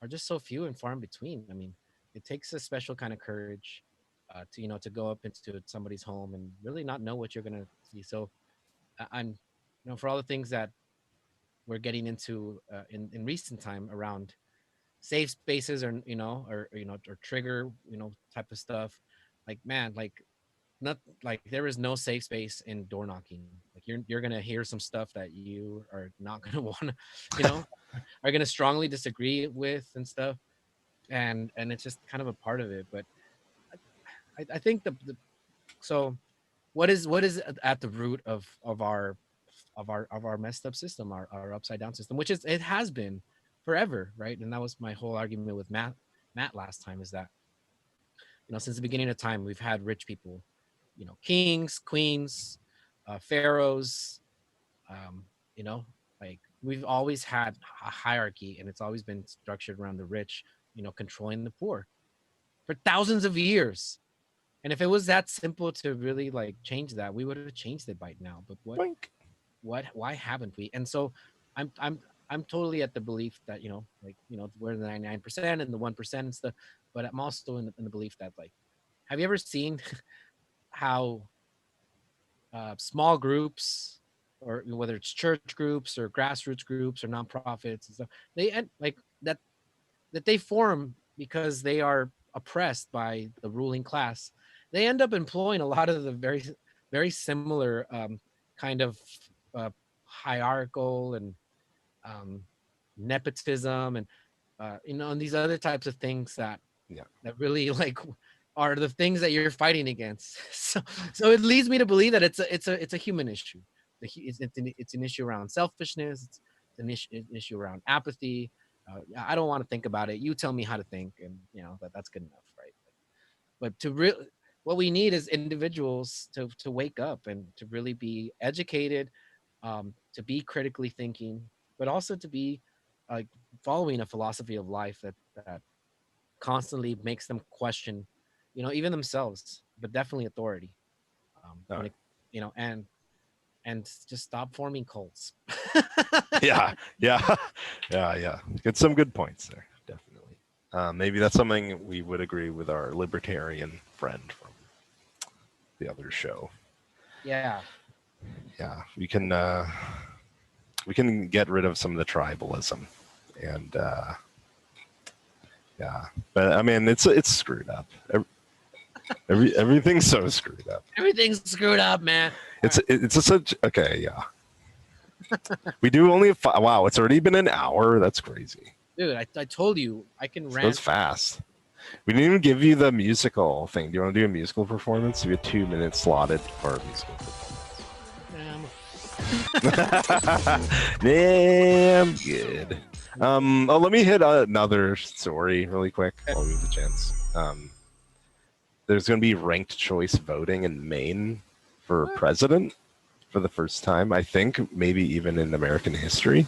are just so few and far in between. I mean, it takes a special kind of courage to, you know, to go up into somebody's home and really not know what you're gonna see. So I'm, you know, for all the things that we're getting into in recent time around safe spaces, or you know, or trigger, you know, type of stuff, like, man, like, not like there is no safe space in door knocking. Like, you're gonna hear some stuff that you are not gonna want to, you know, are gonna strongly disagree with and stuff, and it's just kind of a part of it. But I think so what is at the root of our messed up system, our upside down system, which is, it has been forever, right? And that was my whole argument with Matt last time, is that, you know, since the beginning of time, we've had rich people, you know, kings, queens, pharaohs, you know, like, we've always had a hierarchy, and it's always been structured around the rich, you know, controlling the poor for thousands of years. And if it was that simple to really like change that, we would have changed it by now. But why haven't we? And so I'm totally at the belief that, you know, like, you know, we're the 99% and the 1% and stuff, but I'm also in the belief that, like, have you ever seen how small groups, or whether it's church groups or grassroots groups or nonprofits and stuff, they end like that they form because they are oppressed by the ruling class. They end up employing a lot of the very, very similar kind of hierarchical and nepotism, and you know, and these other types of things that really, like, are the things that you're fighting against. So it leads me to believe that it's a human issue. It's an issue around selfishness. It's an issue around apathy. I don't want to think about it. You tell me how to think, and you know, that's good enough, right? But what we need is individuals to wake up and to really be educated, to be critically thinking, but also to be following a philosophy of life that constantly makes them question, you know, even themselves, but definitely authority. You know, and just stop forming cults. yeah. Get some good points there, definitely. Maybe that's something we would agree with our libertarian friend from the other show. Yeah, we can get rid of some of the tribalism, and but I mean, it's screwed up. Everything's so screwed up. Everything's screwed up, man. It's such okay. Yeah. We do only wow, it's already been an hour. That's crazy. Dude, I told you I can It goes rant. fast. We didn't even give you the musical thing. Do you want to do a musical performance? We have 2 minutes slotted for a musical performance. Damn good. Let me hit another story really quick while we have the chance. There's going to be ranked choice voting in Maine for president for the first time, I think, maybe even in American history.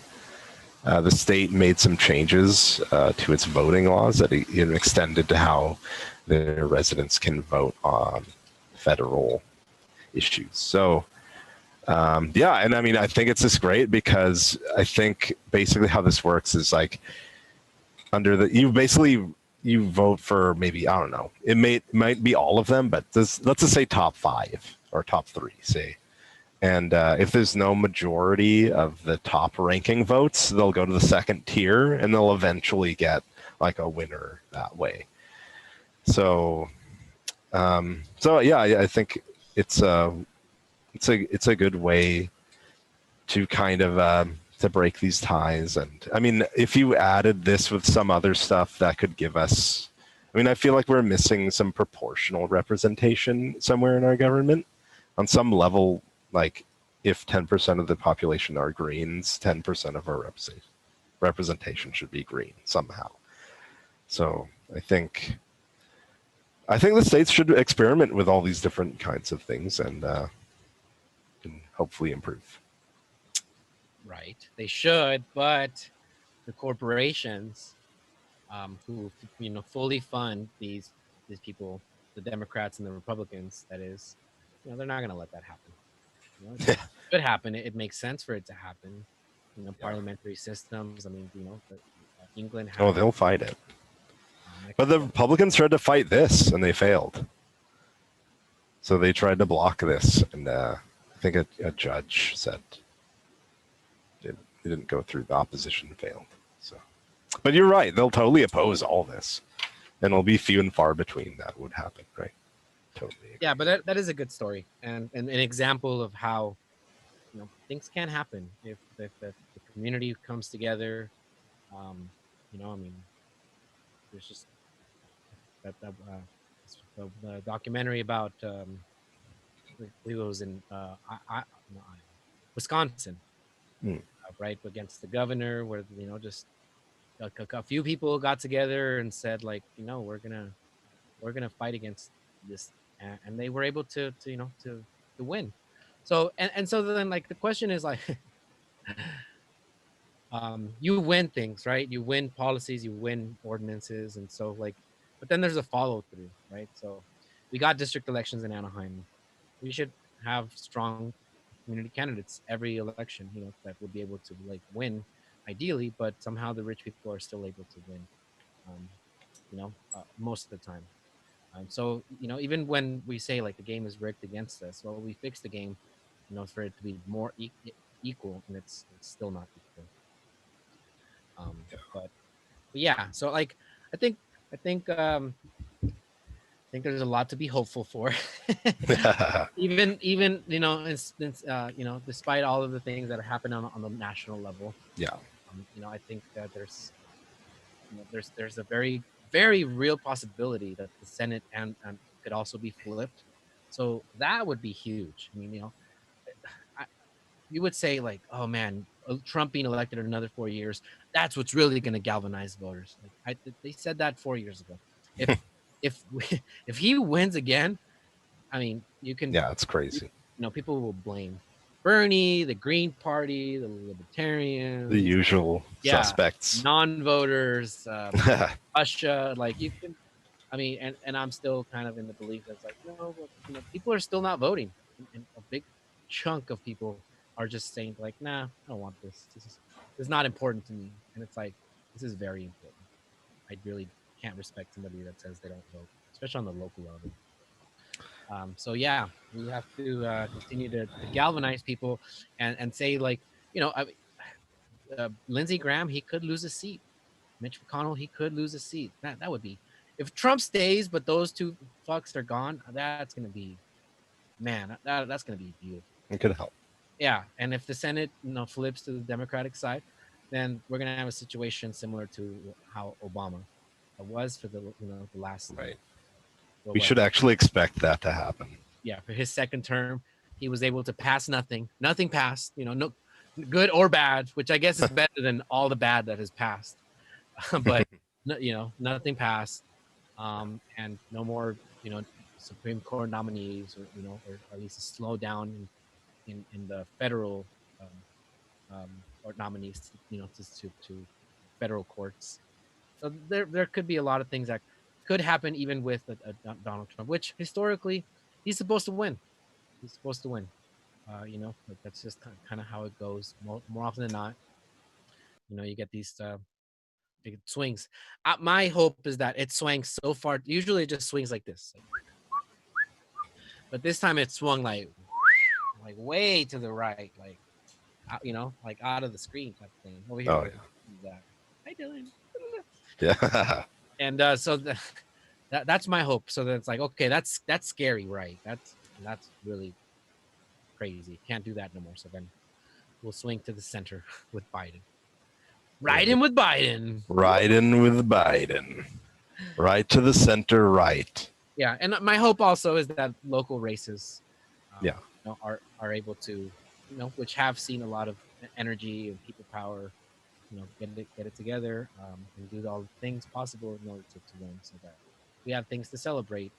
The state made some changes to its voting laws that even extended to how their residents can vote on federal issues. So, yeah, and I mean, I think it's just great because I think basically how this works is like under the you vote for maybe, I don't know, it might be all of them, but let's just say top 5 or top 3, say. And if there's no majority of the top ranking votes, they'll go to the second tier and they'll eventually get like a winner that way. So, yeah, I think it's a good way to kind of to break these ties. And I mean, if you added this with some other stuff that could give us, I mean, I feel like we're missing some proportional representation somewhere in our government on some level. Like if 10% of the population are Greens, 10% of our representation should be green somehow. So I think the states should experiment with all these different kinds of things and can hopefully improve. Right, they should, but the corporations who fully fund these people, the Democrats and the Republicans, that is, they're not going to let that happen. It could happen. It makes sense for it to happen. Parliamentary systems. I mean, England. They'll fight it. But the Republicans tried to fight this and they failed. So they tried to block this, and I think a judge said it didn't go through. The opposition failed. So, but you're right. They'll totally oppose all this, and it'll be few and far between that would happen, right? Totally agree. Yeah, but that is a good story and an example of how things can happen if the community comes together. I mean, there's just the documentary about I believe it was in Wisconsin, right, against the governor, where just a few people got together and said, like, we're gonna fight against this, and they were able to win. So and so then, like, the question is, like, you win things, right? You win policies, you win ordinances, and so, like, but then there's a follow through, right? So we got district elections in Anaheim. We should have strong community candidates every election, that would be able to, like, win ideally, but somehow the rich people are still able to win, most of the time. So even when we say, like, the game is rigged against us, well, we fix the game, for it to be more equal, and it's still not equal. But yeah, so, like, I think there's a lot to be hopeful for. even despite all of the things that are happening on the national level. Yeah. I think that there's a very, very real possibility that the Senate and could also be flipped. So that would be huge. I mean, you would say, like, oh man, Trump being elected in another 4 years, that's what's really going to galvanize voters. Like, they said that 4 years ago. If he wins again, I mean, you can. Yeah, it's crazy. People will blame Bernie, the Green Party, the Libertarian, the usual suspects, non-voters, Russia. Like, you can. I mean, and I'm still kind of in the belief that's like, people are still not voting, and a big chunk of people are just saying, like, nah, I don't want this. This is not important to me. And it's like, this is very important. I really can't respect somebody that says they don't vote, especially on the local level. So yeah, we have to continue to galvanize people and say, like, Lindsey Graham, he could lose a seat. Mitch McConnell, he could lose a seat. That would be, if Trump stays, but those two fucks are gone, that's gonna be, man, that's gonna be beautiful. It could help. Yeah, and if the Senate, flips to the Democratic side, then we're gonna have a situation similar to how Obama was for the the last. Right. well, We what, should actually expect that to happen. yeah, for his second term, he was able to pass nothing. Nothing passed. No good or bad, which I guess is better than all the bad that has passed. But nothing passed, and no more Supreme Court nominees, or at least a slowdown in the federal or nominees, to federal courts. So there could be a lot of things that could happen even with Donald Trump, which historically he's supposed to win. He's supposed to win. But that's just kind of how it goes. More often than not, you get these big swings. My hope is that it swings so far. Usually it just swings like this, but this time it swung like way to the right, like like out of the screen type of thing. Over here. Oh, yeah. Hi, Dylan. Yeah. And so that's my hope. So that it's like, okay, that's scary, right? That's really crazy. Can't do that no more. So then we'll swing to the center with Biden. Right in with Biden. Right in with Biden. Right to the center, right. Yeah, and my hope also is that local races, are able to, which have seen a lot of energy and people power, get it together, and do all the things possible in order to win, so that we have things to celebrate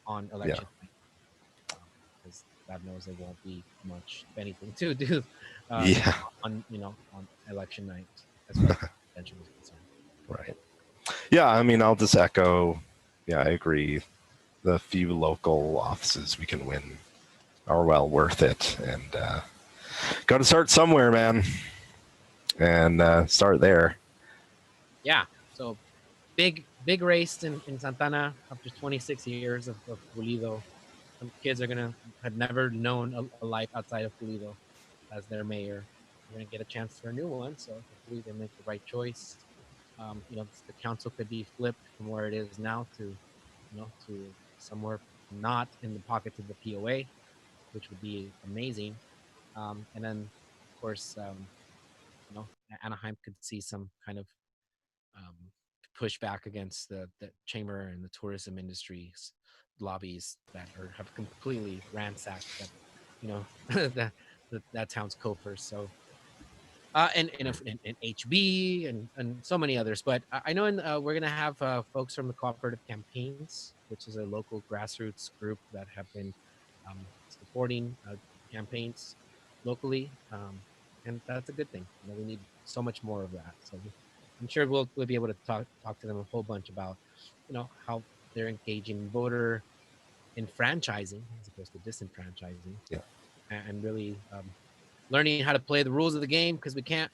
on election night. Because God knows there won't be much, if anything, to do on election night as far as attention is concerned. Right. Yeah, I mean, I'll just echo. Yeah, I agree. The few local offices we can win are well worth it, and got to start somewhere, man. And start there. Yeah. So big race in Santana after 26 years of Pulido. Some kids had never known a life outside of Pulido as their mayor. They're gonna get a chance for a new one, so hopefully they make the right choice. The council could be flipped from where it is now to somewhere not in the pockets of the POA, which would be amazing. And then, of course, Anaheim could see some kind of pushback against the chamber and the tourism industry's lobbies that have completely ransacked that town's coffers. So. And HB and so many others, but I know we're gonna have folks from the Cooperative Campaigns, which is a local grassroots group that have been supporting campaigns locally, and that's a good thing. We need so much more of that. So I'm sure we'll be able to talk to them a whole bunch about how they're engaging voter enfranchising as opposed to disenfranchising. Yeah, and really. Learning how to play the rules of the game, because we can't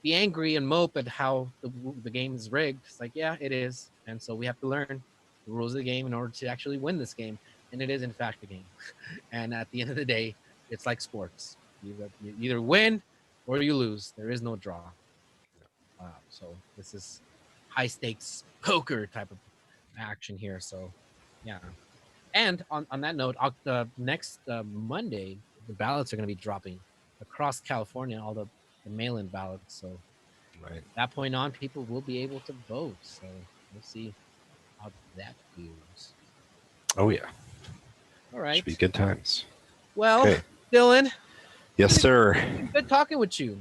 be angry and mope at how the game is rigged. It's like, yeah, it is. And so we have to learn the rules of the game in order to actually win this game. And it is, in fact, a game. And at the end of the day, it's like sports. You either win or you lose. There is no draw. So this is high-stakes poker type of action here. So, yeah. And on that note, next Monday, the ballots are going to be dropping across California, all the mail-in ballots. So right. At that point on, people will be able to vote. So we'll see how that goes. Oh, yeah. All right. Should be good times. Well, okay. Dylan. Yes, sir. Good talking with you.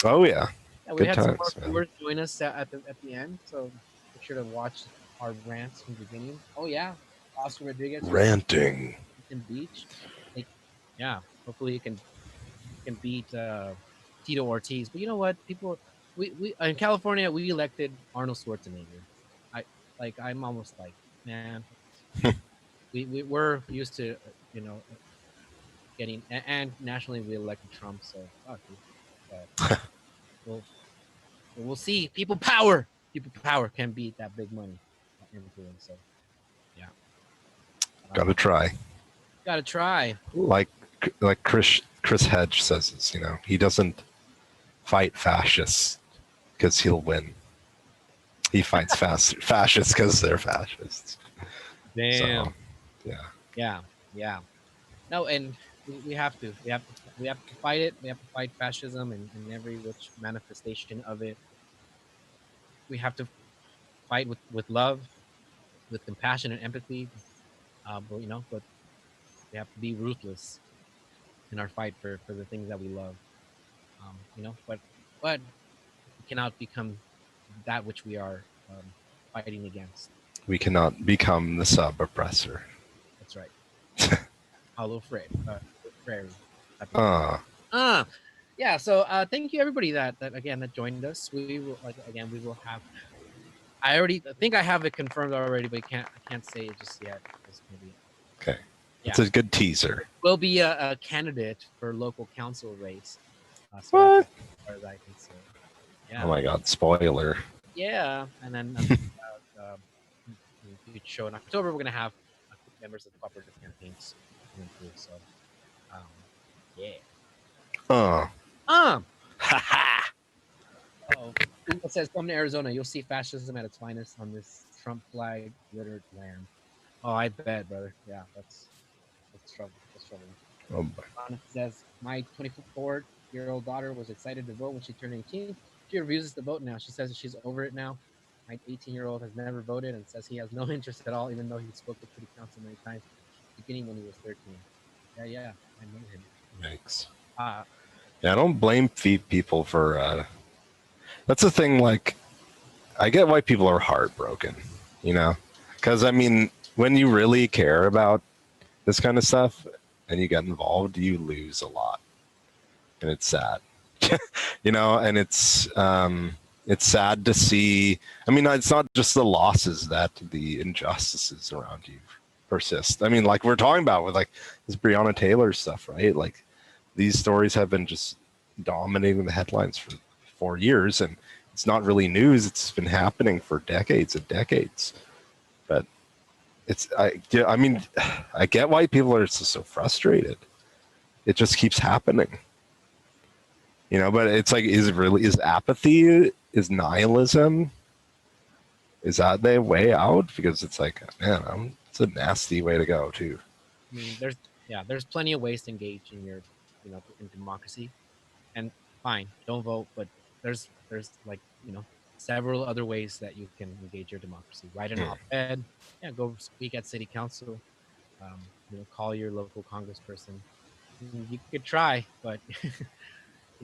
Oh, yeah. We good had times, some more viewers join us at the end, so make sure to watch our rants from the beginning. Oh, yeah. Oscar Rodriguez. Ranting. Beach. Yeah. Hopefully you can beat Tito Ortiz. But you know what? People, we in California, we elected Arnold Schwarzenegger. I'm almost like, man, we're used to, getting, and nationally we elected Trump. So we'll see. People power can beat that big money influence. So yeah, gotta try. Like Chris Hedge says, he doesn't fight fascists because he'll win. He fights fascists because they're fascists. Damn. So, yeah. Yeah. No, and we have to. We have to fight it. We have to fight fascism and every which manifestation of it. We have to fight with love, with compassion and empathy. But but we have to be ruthless in our fight for the things that we love. But we cannot become that which we are fighting against. We cannot become the sub-oppressor. That's right. Hollow Fred. Frere. Yeah. So thank you everybody that joined us. We will we will have. I think I have it confirmed already, but I can't say it just yet. Maybe. Okay. It's a good teaser. We'll be a candidate for local council race. So what? As far as I can say. Yeah. Oh my God! Spoiler. Yeah, and then show in October, we're gonna have members of the cooperative campaigns coming through. So, yeah. Oh, it says, "Come to Arizona, you'll see fascism at its finest on this Trump flag littered land." Oh, I bet, brother. Yeah, that's trouble. That's trouble. Oh boy. It says, "My 24-year-old daughter was excited to vote when she turned 18. She refuses to vote now. She says that she's over it now. My 18-year-old has never voted and says he has no interest at all, even though he spoke to city council many times, beginning when he was 13. Yeah, I know him. Thanks. Yeah, I don't blame people for. That's the thing. Like, I get why people are heartbroken, because I mean, when you really care about this kind of stuff and you get involved, you lose a lot, and it's sad, and it's sad to see. I mean, it's not just the losses that the injustices around you persist. I mean, like we're talking about with like this Breonna Taylor stuff, right? Like these stories have been just dominating the headlines for 4 years, and it's not really news. It's been happening for decades and decades. But I mean, I get why people are so frustrated. It just keeps happening. But it's like, is apathy, is nihilism, is that the way out? Because it's like, man, it's a nasty way to go too. I mean, there's plenty of ways to engage in your, in democracy, and fine, don't vote, but there's like, several other ways that you can engage your democracy. Write an op-ed, go speak at city council, call your local congressperson. You could try, but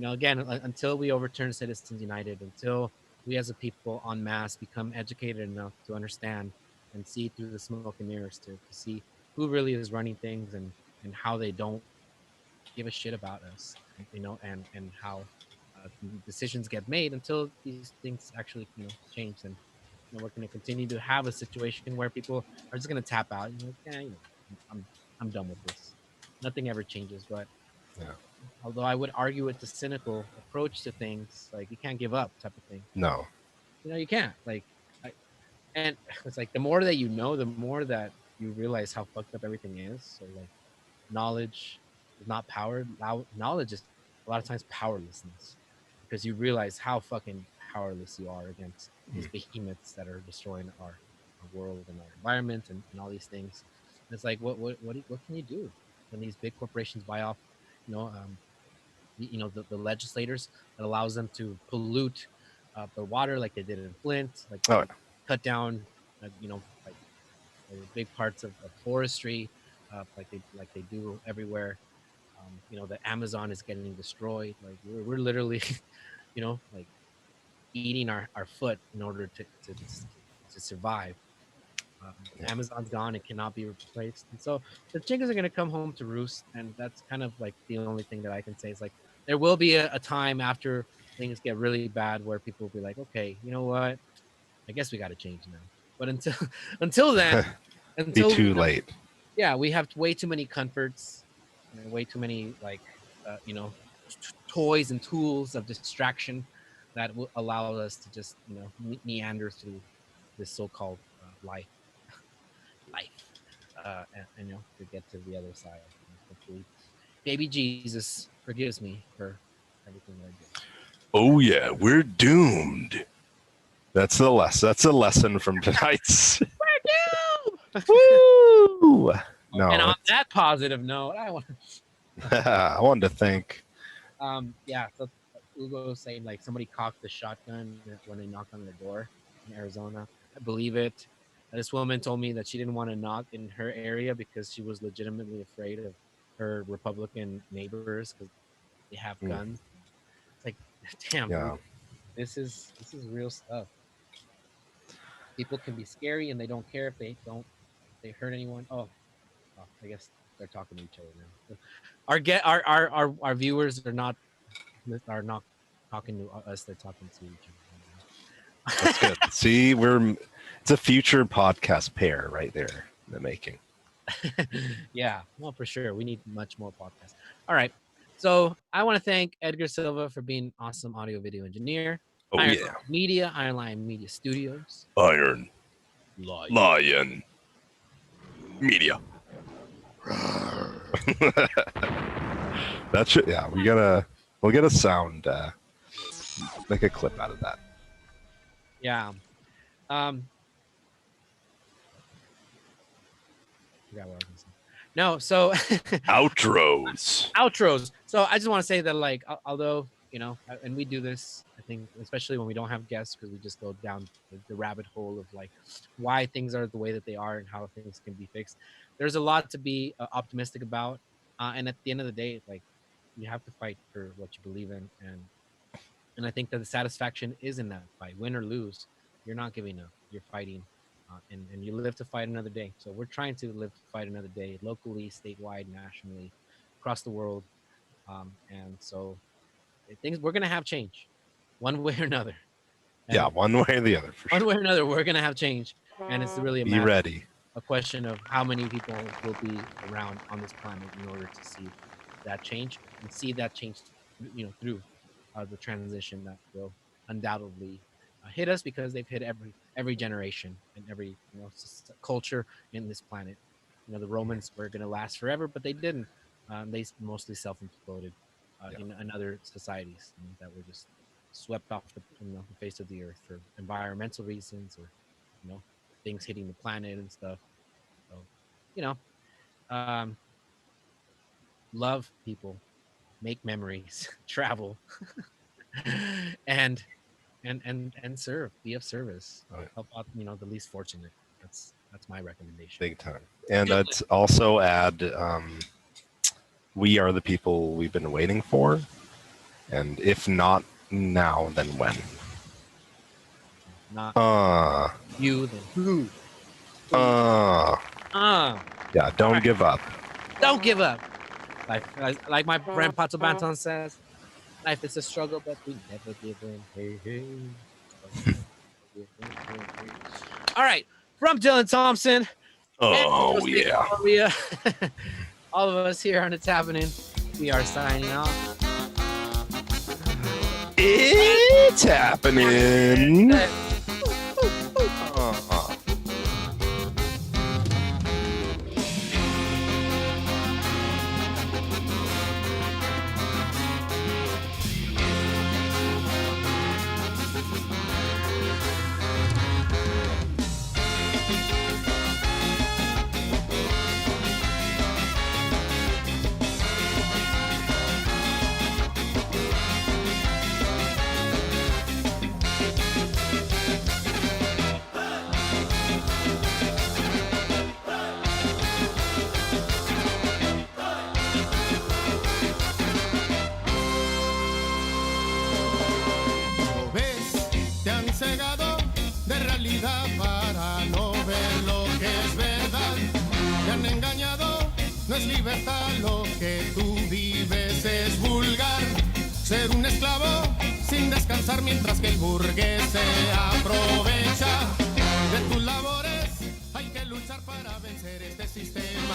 again, until we overturn Citizens United, until we as a people en masse become educated enough to understand and see through the smoke and mirrors to see who really is running things and how they don't give a shit about us, and how decisions get made, until these things actually change, and we're going to continue to have a situation where people are just going to tap out. I'm done with this. Nothing ever changes, but although I would argue it's a cynical approach to things, like you can't give up type of thing. No, you can't. And it's like the more that the more that you realize how fucked up everything is. So like, knowledge is not power. Knowledge is a lot of times powerlessness, because you realize how fucking powerless you are against these behemoths that are destroying our world and our environment and all these things. And it's like, what can you do when these big corporations buy off, the legislators, that allows them to pollute the water like they did in Flint, like cut down, big parts of forestry, like they do everywhere. The Amazon is getting destroyed. Like we're literally, like eating our foot in order to survive. Amazon's gone; it cannot be replaced, and so the chickens are going to come home to roost. And that's kind of like the only thing that I can say is like there will be a time after things get really bad where people will be like, okay, you know what? I guess we got to change now. But until then, be too late. Yeah, we have way too many comforts, and way too many toys and tools of distraction that will allow us to just meander through this so-called life, and to get to the other side. Hopefully, baby Jesus forgives me for everything that I did. Oh yeah, we're doomed. That's the lesson. That's a lesson from tonight's. We're doomed. Woo! No. And on that positive note, I want. I wanted to think. Yeah. So Ugo was saying like somebody cocked the shotgun when they knocked on their door in Arizona. I believe it. This woman told me that she didn't want to knock in her area because she was legitimately afraid of her Republican neighbors because they have guns. It's like, damn, Yeah. dude, this is real stuff. People can be scary and they don't care if they hurt anyone. Oh, I guess they're talking to each other now. Our viewers are not talking to us. They're talking to each other. That's good. See, it's a future podcast pair right there in the making. Yeah, well, for sure. We need much more podcasts. All right. So I want to thank Edgar Silva for being an awesome audio video engineer. Oh, Iron yeah. Lion Media, Iron Lion Media Studios. Iron Lion Media. That should, yeah, we'll get a sound, make a clip out of that. Yeah. Forgot what I was gonna say. No, so outros. So I just want to say that, like, although, you know, and we do this, I think, especially when we don't have guests, because we just go down the rabbit hole of like why things are the way that they are and how things can be fixed. There's a lot to be optimistic about, and at the end of the day, like, you have to fight for what you believe in, and I think that the satisfaction is in that fight, win or lose. You're not giving up. You're fighting. And you live to fight another day. So we're trying to live to fight another day, locally, statewide, nationally, across the world. And so we're going to have change one way or another. And yeah, one way or the other. For one sure. way or another, we're going to have change. And it's really Be ready. A question of how many people will be around on this planet in order to see that change and see that change, you know, through the transition that will undoubtedly hit us, because they've hit every generation and every, you know, culture in this planet. You know, the Romans were going to last forever, but they didn't. They mostly self-imploded in other societies that were just swept off the face of the earth for environmental reasons, or, you know, things hitting the planet and stuff. So, you know, love people, make memories, travel, and serve, be of service, help out, you know, the least fortunate. That's my recommendation. Big time. And I'd also add, we are the people we've been waiting for, and if not now, then when? Not you, then who? Yeah, don't give up. Don't give up. Like my friend Pato Banton says, life is a struggle, but we never give in. Hey, hey. All right. From Dylan Thompson. Oh, yeah. Victoria, all of us here on Itz Happenin, we are signing off. It's happening. Para no ver lo que es verdad, te han engañado, no es libertad, lo que tú vives es vulgar, ser un esclavo sin descansar mientras que el burgués se aprovecha de tus labores, hay que luchar para vencer este sistema.